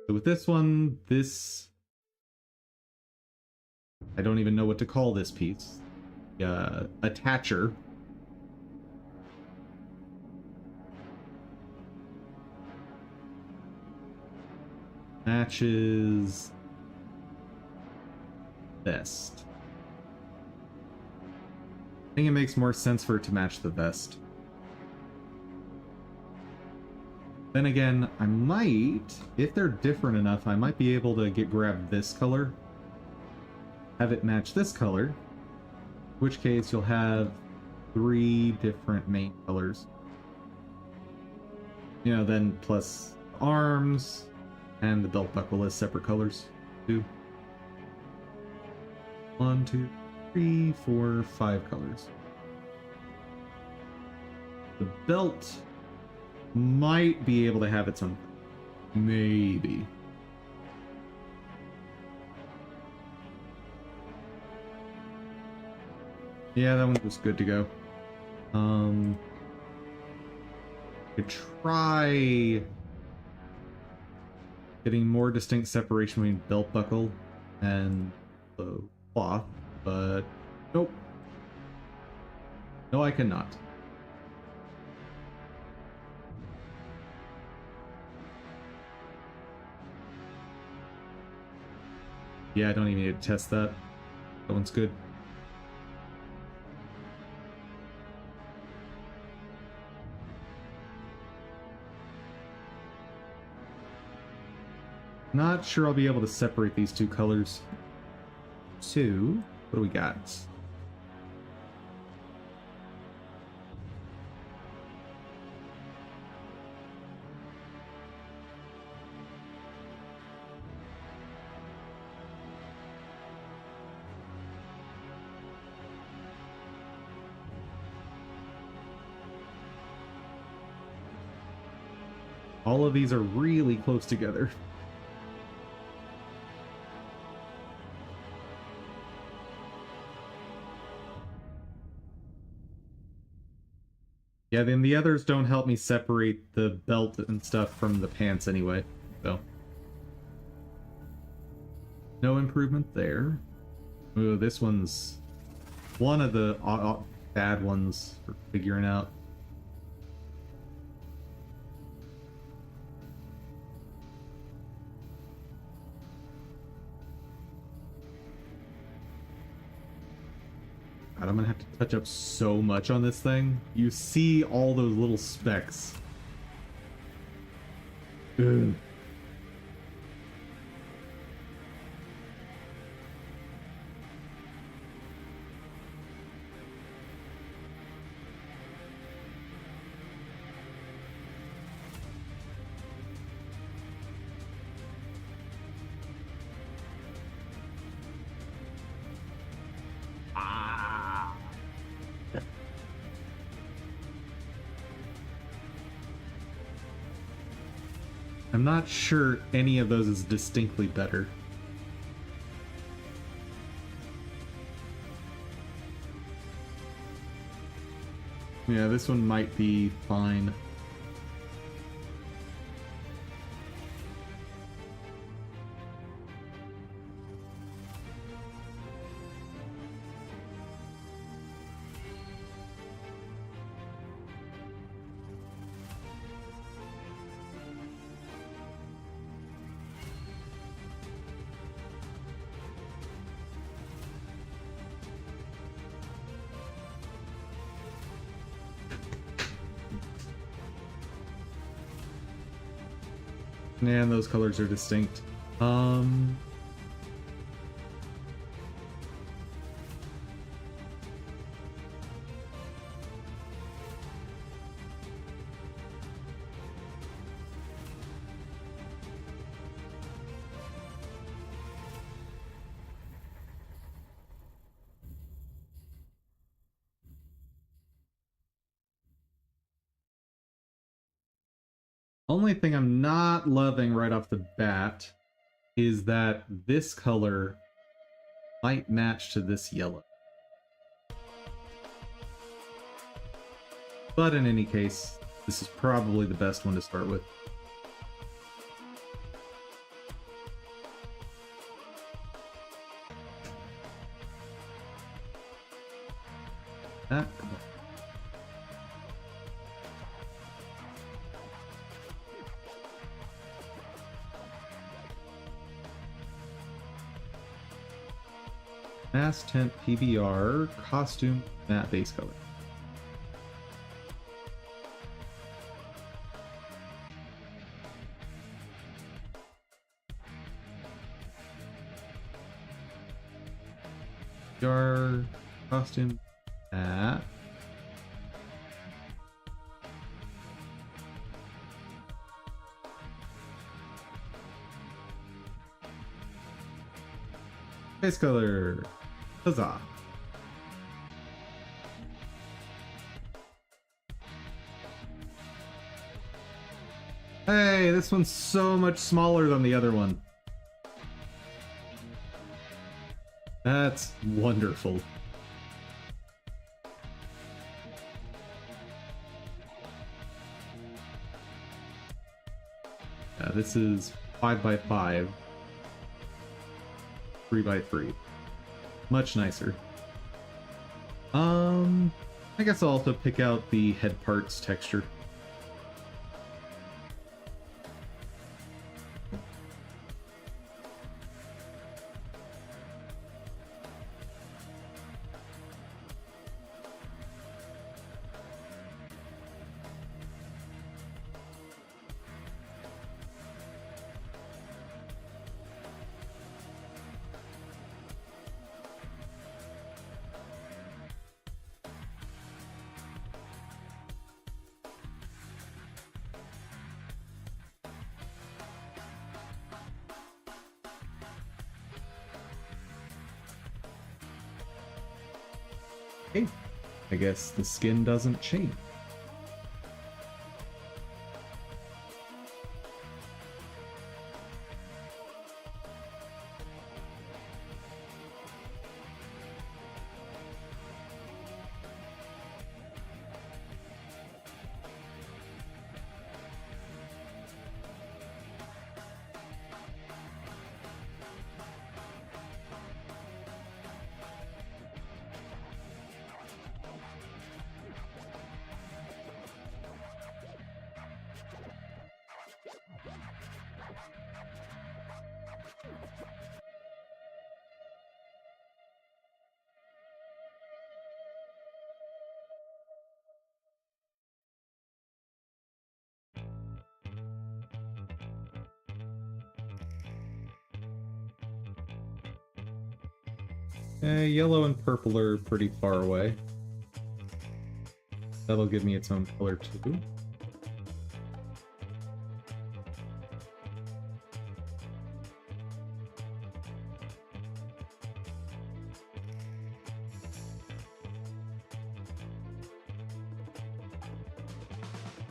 So with this one, I don't even know what to call this piece. Attacher. Matches vest. I think it makes more sense for it to match the vest. Then again, I might, if they're different enough, I might be able to grab this color, have it match this color, in which case you'll have 3 different main colors. You know, then plus arms and the belt buckle as separate colors too. 1, 2, 3, 4, 5 colors. The belt might be able to have its own. Maybe. Yeah, that one was good to go. Could try getting more distinct separation between belt buckle and the cloth, but nope. No, I cannot. Yeah, I don't even need to test that. That one's good. Not sure I'll be able to separate these two colors. So, what do we got? All of these are really close together. Yeah, then the others don't help me separate the belt and stuff from the pants anyway, so. No improvement there. Ooh, this one's one of the bad ones for figuring out. God, I'm gonna have to touch up so much on this thing. You see all those little specks. Ugh. I'm not sure any of those is distinctly better. Yeah, this one might be fine. And those colors are distinct. Only thing I'm not loving right off the bat is that this color might match to this yellow. But in any case, this is probably the best one to start with. Ah, come on. Mass Tent PBR costume matte base color. PBR costume matte. Base color. Huzzah. Hey, this one's so much smaller than the other one. That's wonderful. Yeah, this is 5x5. 3x3. Much nicer. I guess I'll also pick out the head parts texture. Okay, I guess the skin doesn't change. Yellow and purple are pretty far away. That'll give me its own color too.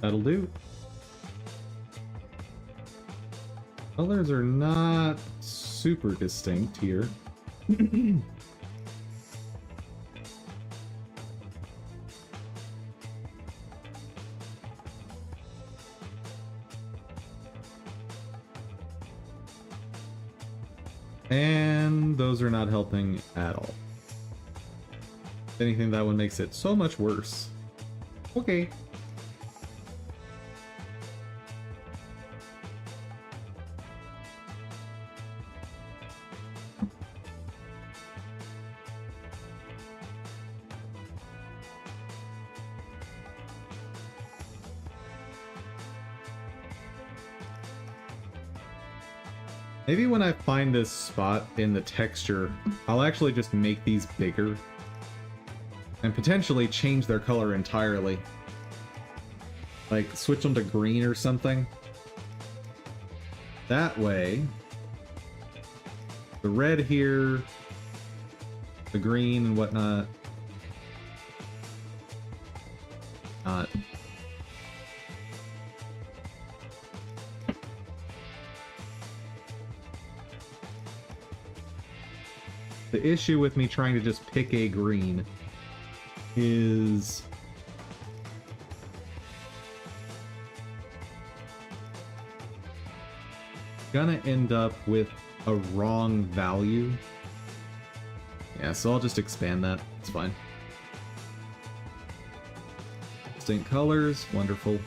That'll do. Colors are not super distinct here. And those are not helping at all. If anything, that one makes it so much worse. Okay. Maybe when I find this spot in the texture, I'll actually just make these bigger and potentially change their color entirely. Like, switch them to green or something. That way, the red here, the green and whatnot, not. The issue with me trying to just pick a green is gonna end up with a wrong value. Yeah, so I'll just expand that. It's fine. Distinct colors, wonderful.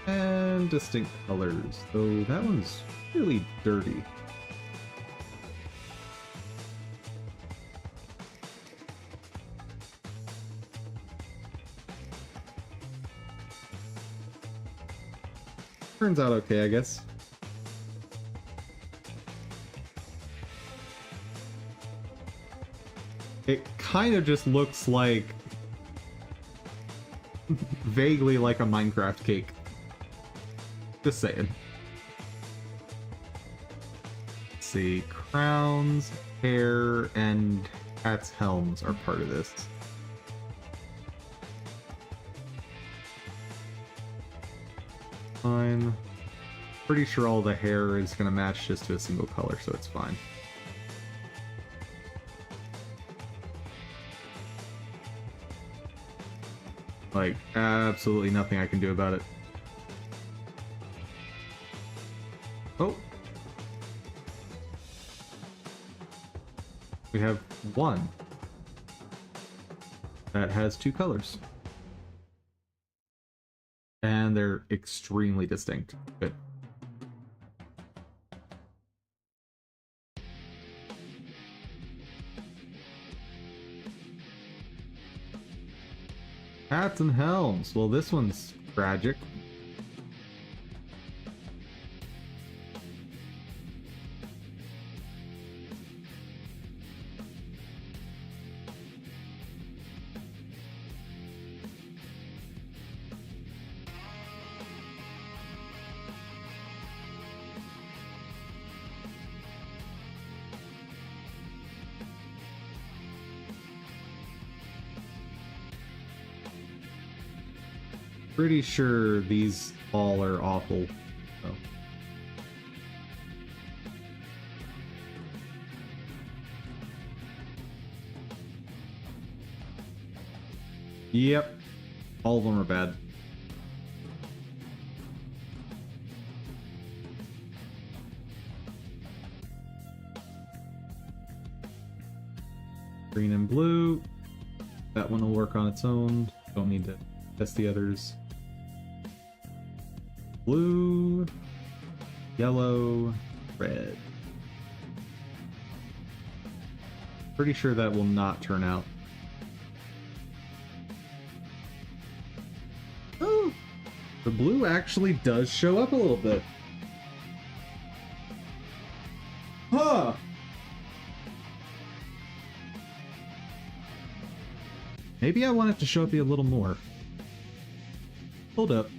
And distinct colors, though that one's really dirty. Turns out okay, I guess. It kind of just looks like vaguely like a Minecraft cake. Just saying. Let's see, crowns, hair, and hats, helms are part of this. Fine. Pretty sure all the hair is gonna match just to a single color, so it's fine. Like, absolutely nothing I can do about it. Oh. We have one that has two colors. And they're extremely distinct. Good. Hats and helms. Well, this one's tragic. Pretty sure these all are awful. So. Yep. All of them are bad. Green and blue. That one will work on its own. Don't need to test the others. Blue, yellow, red. Pretty sure that will not turn out. Oh! The blue actually does show up a little bit. Huh! Maybe I want it to show up a little more. Hold up.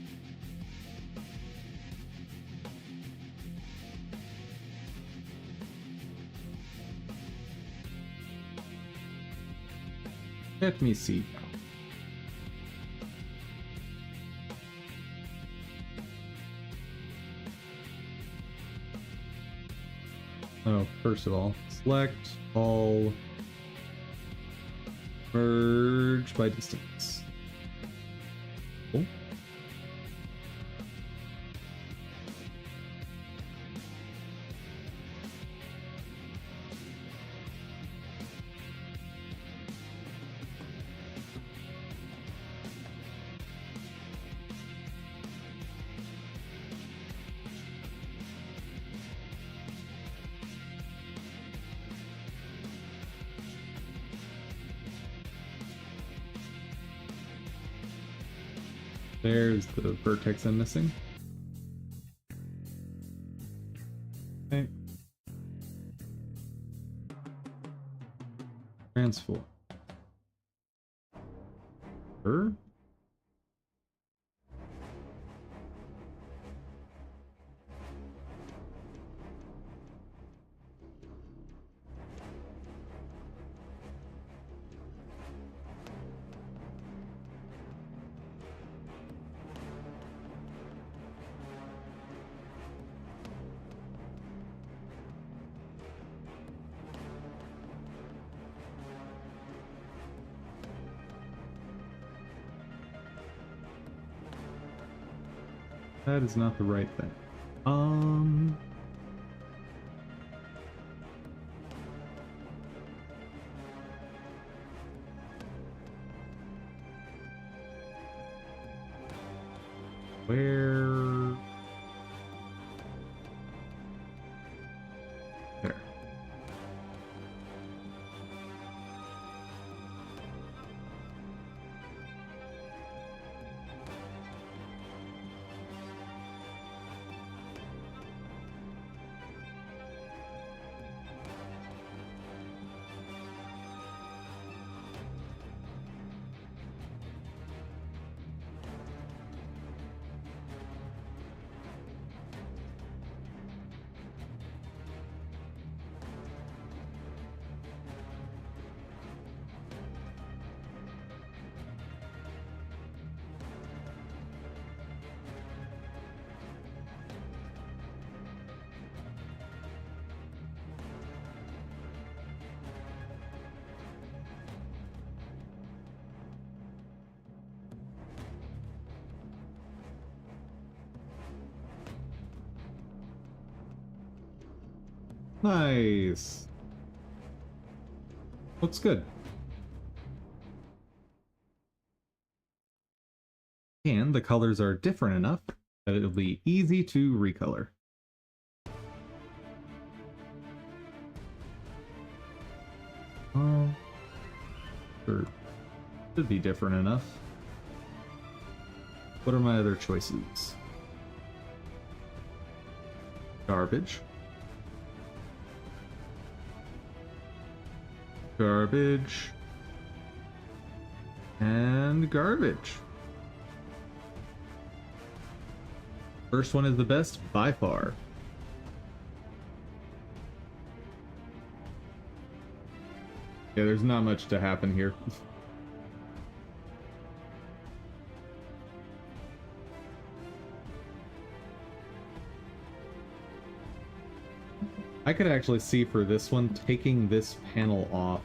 Let me see. Oh, first of all, select all, merge by distance. Cool. There's the vertex I'm missing. Okay. Transform. Her? That is not the right thing. Where? There. Nice. Looks good. And the colors are different enough that it'll be easy to recolor. Or should be different enough. What are my other choices? Garbage. Garbage. And garbage. First one is the best by far. Yeah, there's not much to happen here. I could actually see for this one taking this panel off.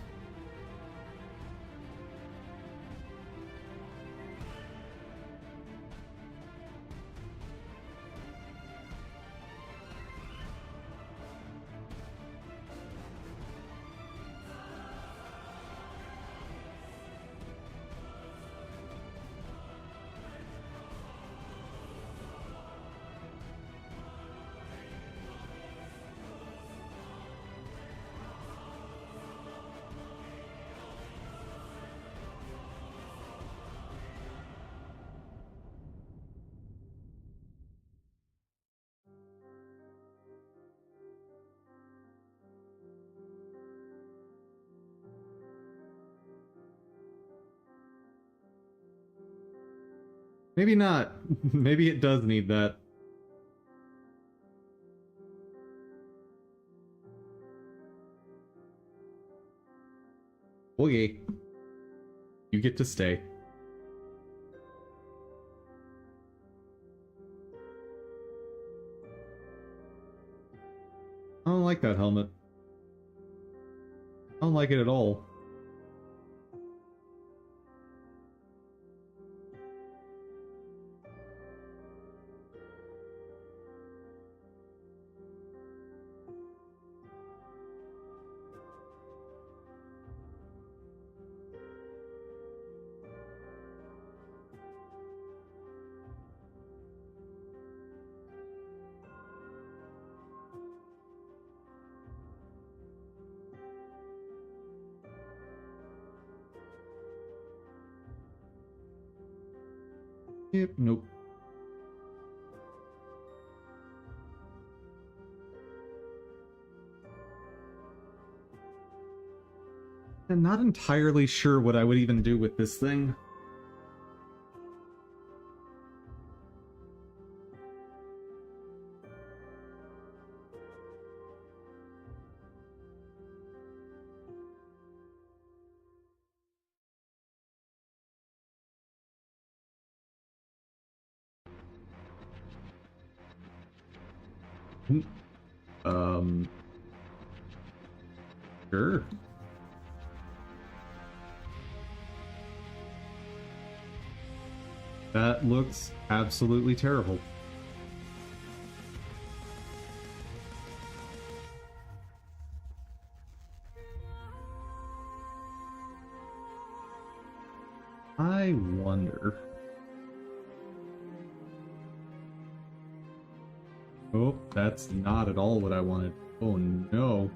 Maybe not. Maybe it does need that. Okay. You get to stay. I don't like that helmet. I don't like it at all. Yep, nope. I'm not entirely sure what I would even do with this thing. Um, sure. That looks absolutely terrible. I wonder. Oh, that's not at all what I wanted. Oh no.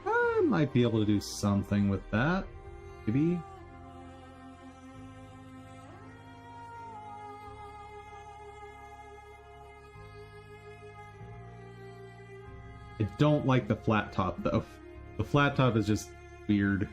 I might be able to do something with that. Maybe. I don't like the flat top though. The flat top is just weird.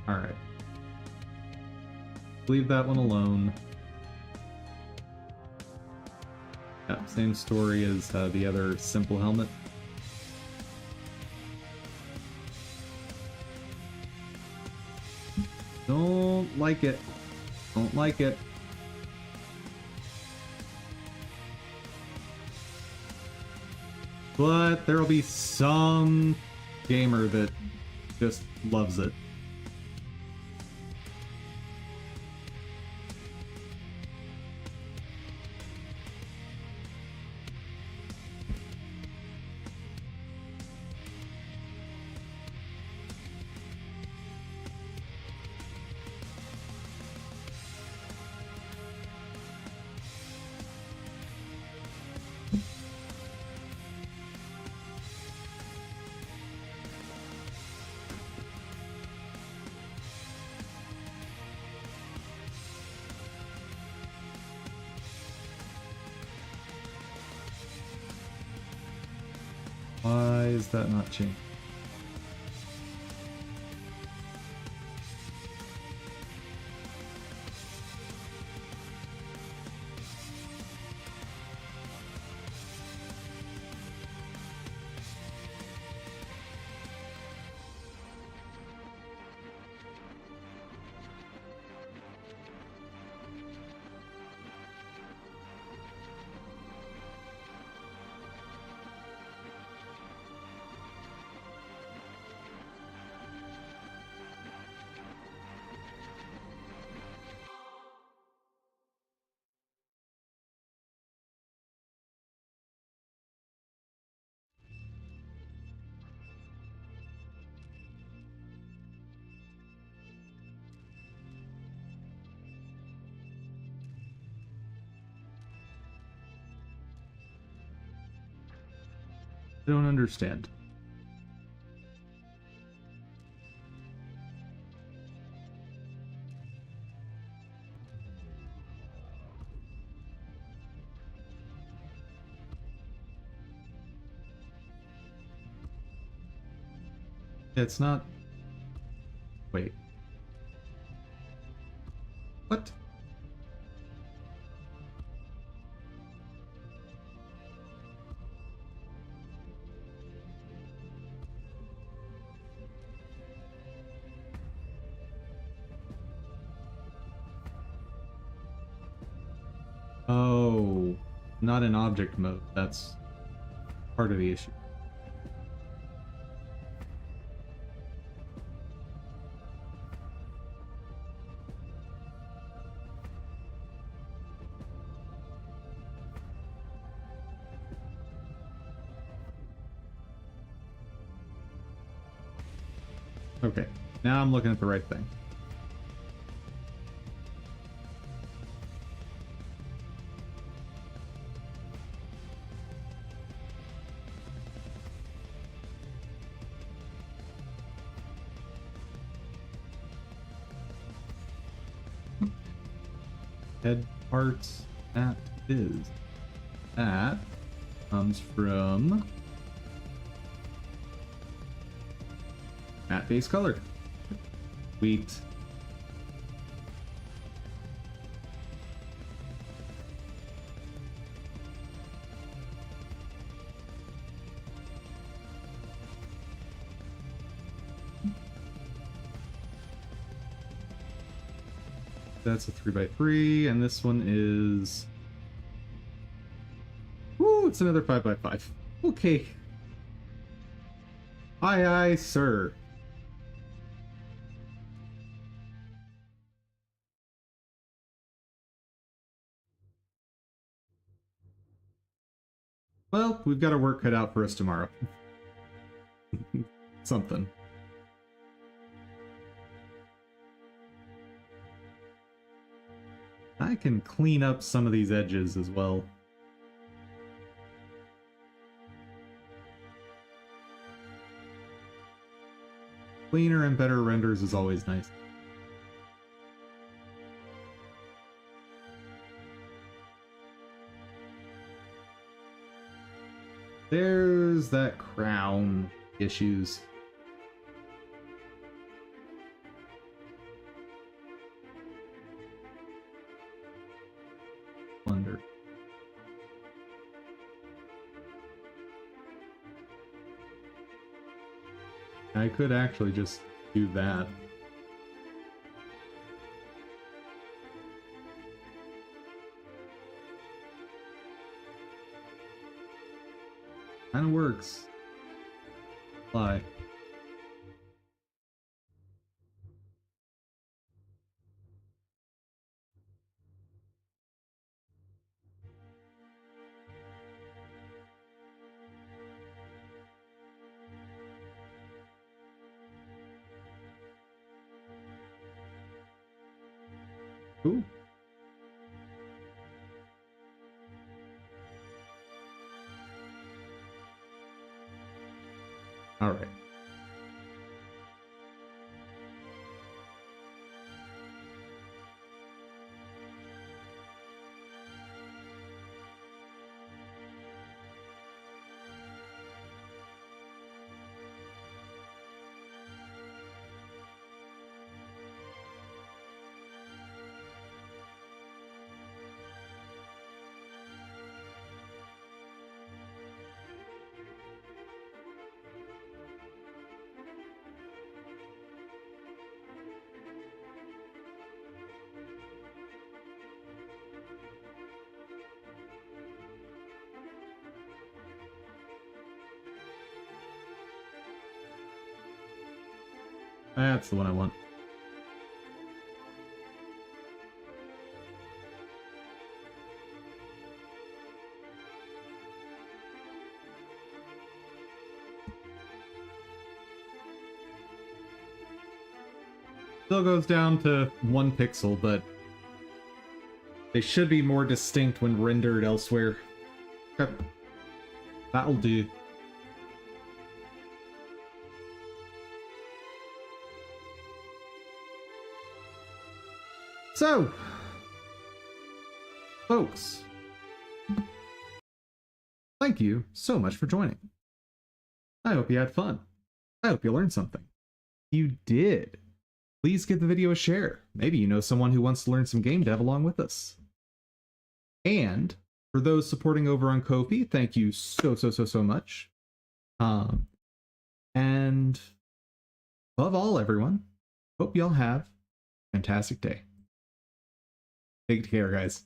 Alright. Leave that one alone. Yep, same story as the other simple helmet. Don't like it. Don't like it. But there'll be some gamer that just loves it. Why is that not changed? I don't understand. It's not... Wait. What? Oh, not in object mode. That's part of the issue. Okay, now I'm looking at the right thing. Head parts, that is. That comes from matte base color. Sweet. That's a 3x3, and this one is... Woo, it's another 5x5. Okay. Aye, aye, sir. Well, we've got our work cut out for us tomorrow. Something. I can clean up some of these edges as well. Cleaner and better renders is always nice. There's that crown issues. Wonder. I could actually just do that. Kinda works. Fly. Cool. All right. That's the one I want. Still goes down to 1 pixel, but they should be more distinct when rendered elsewhere. Okay. That'll do. So, folks, thank you so much for joining. I hope you had fun. I hope you learned something. If you did, please give the video a share. Maybe you know someone who wants to learn some game dev along with us. And for those supporting over on Ko-fi, thank you so much. And above all, everyone, hope y'all have a fantastic day. Take care, guys.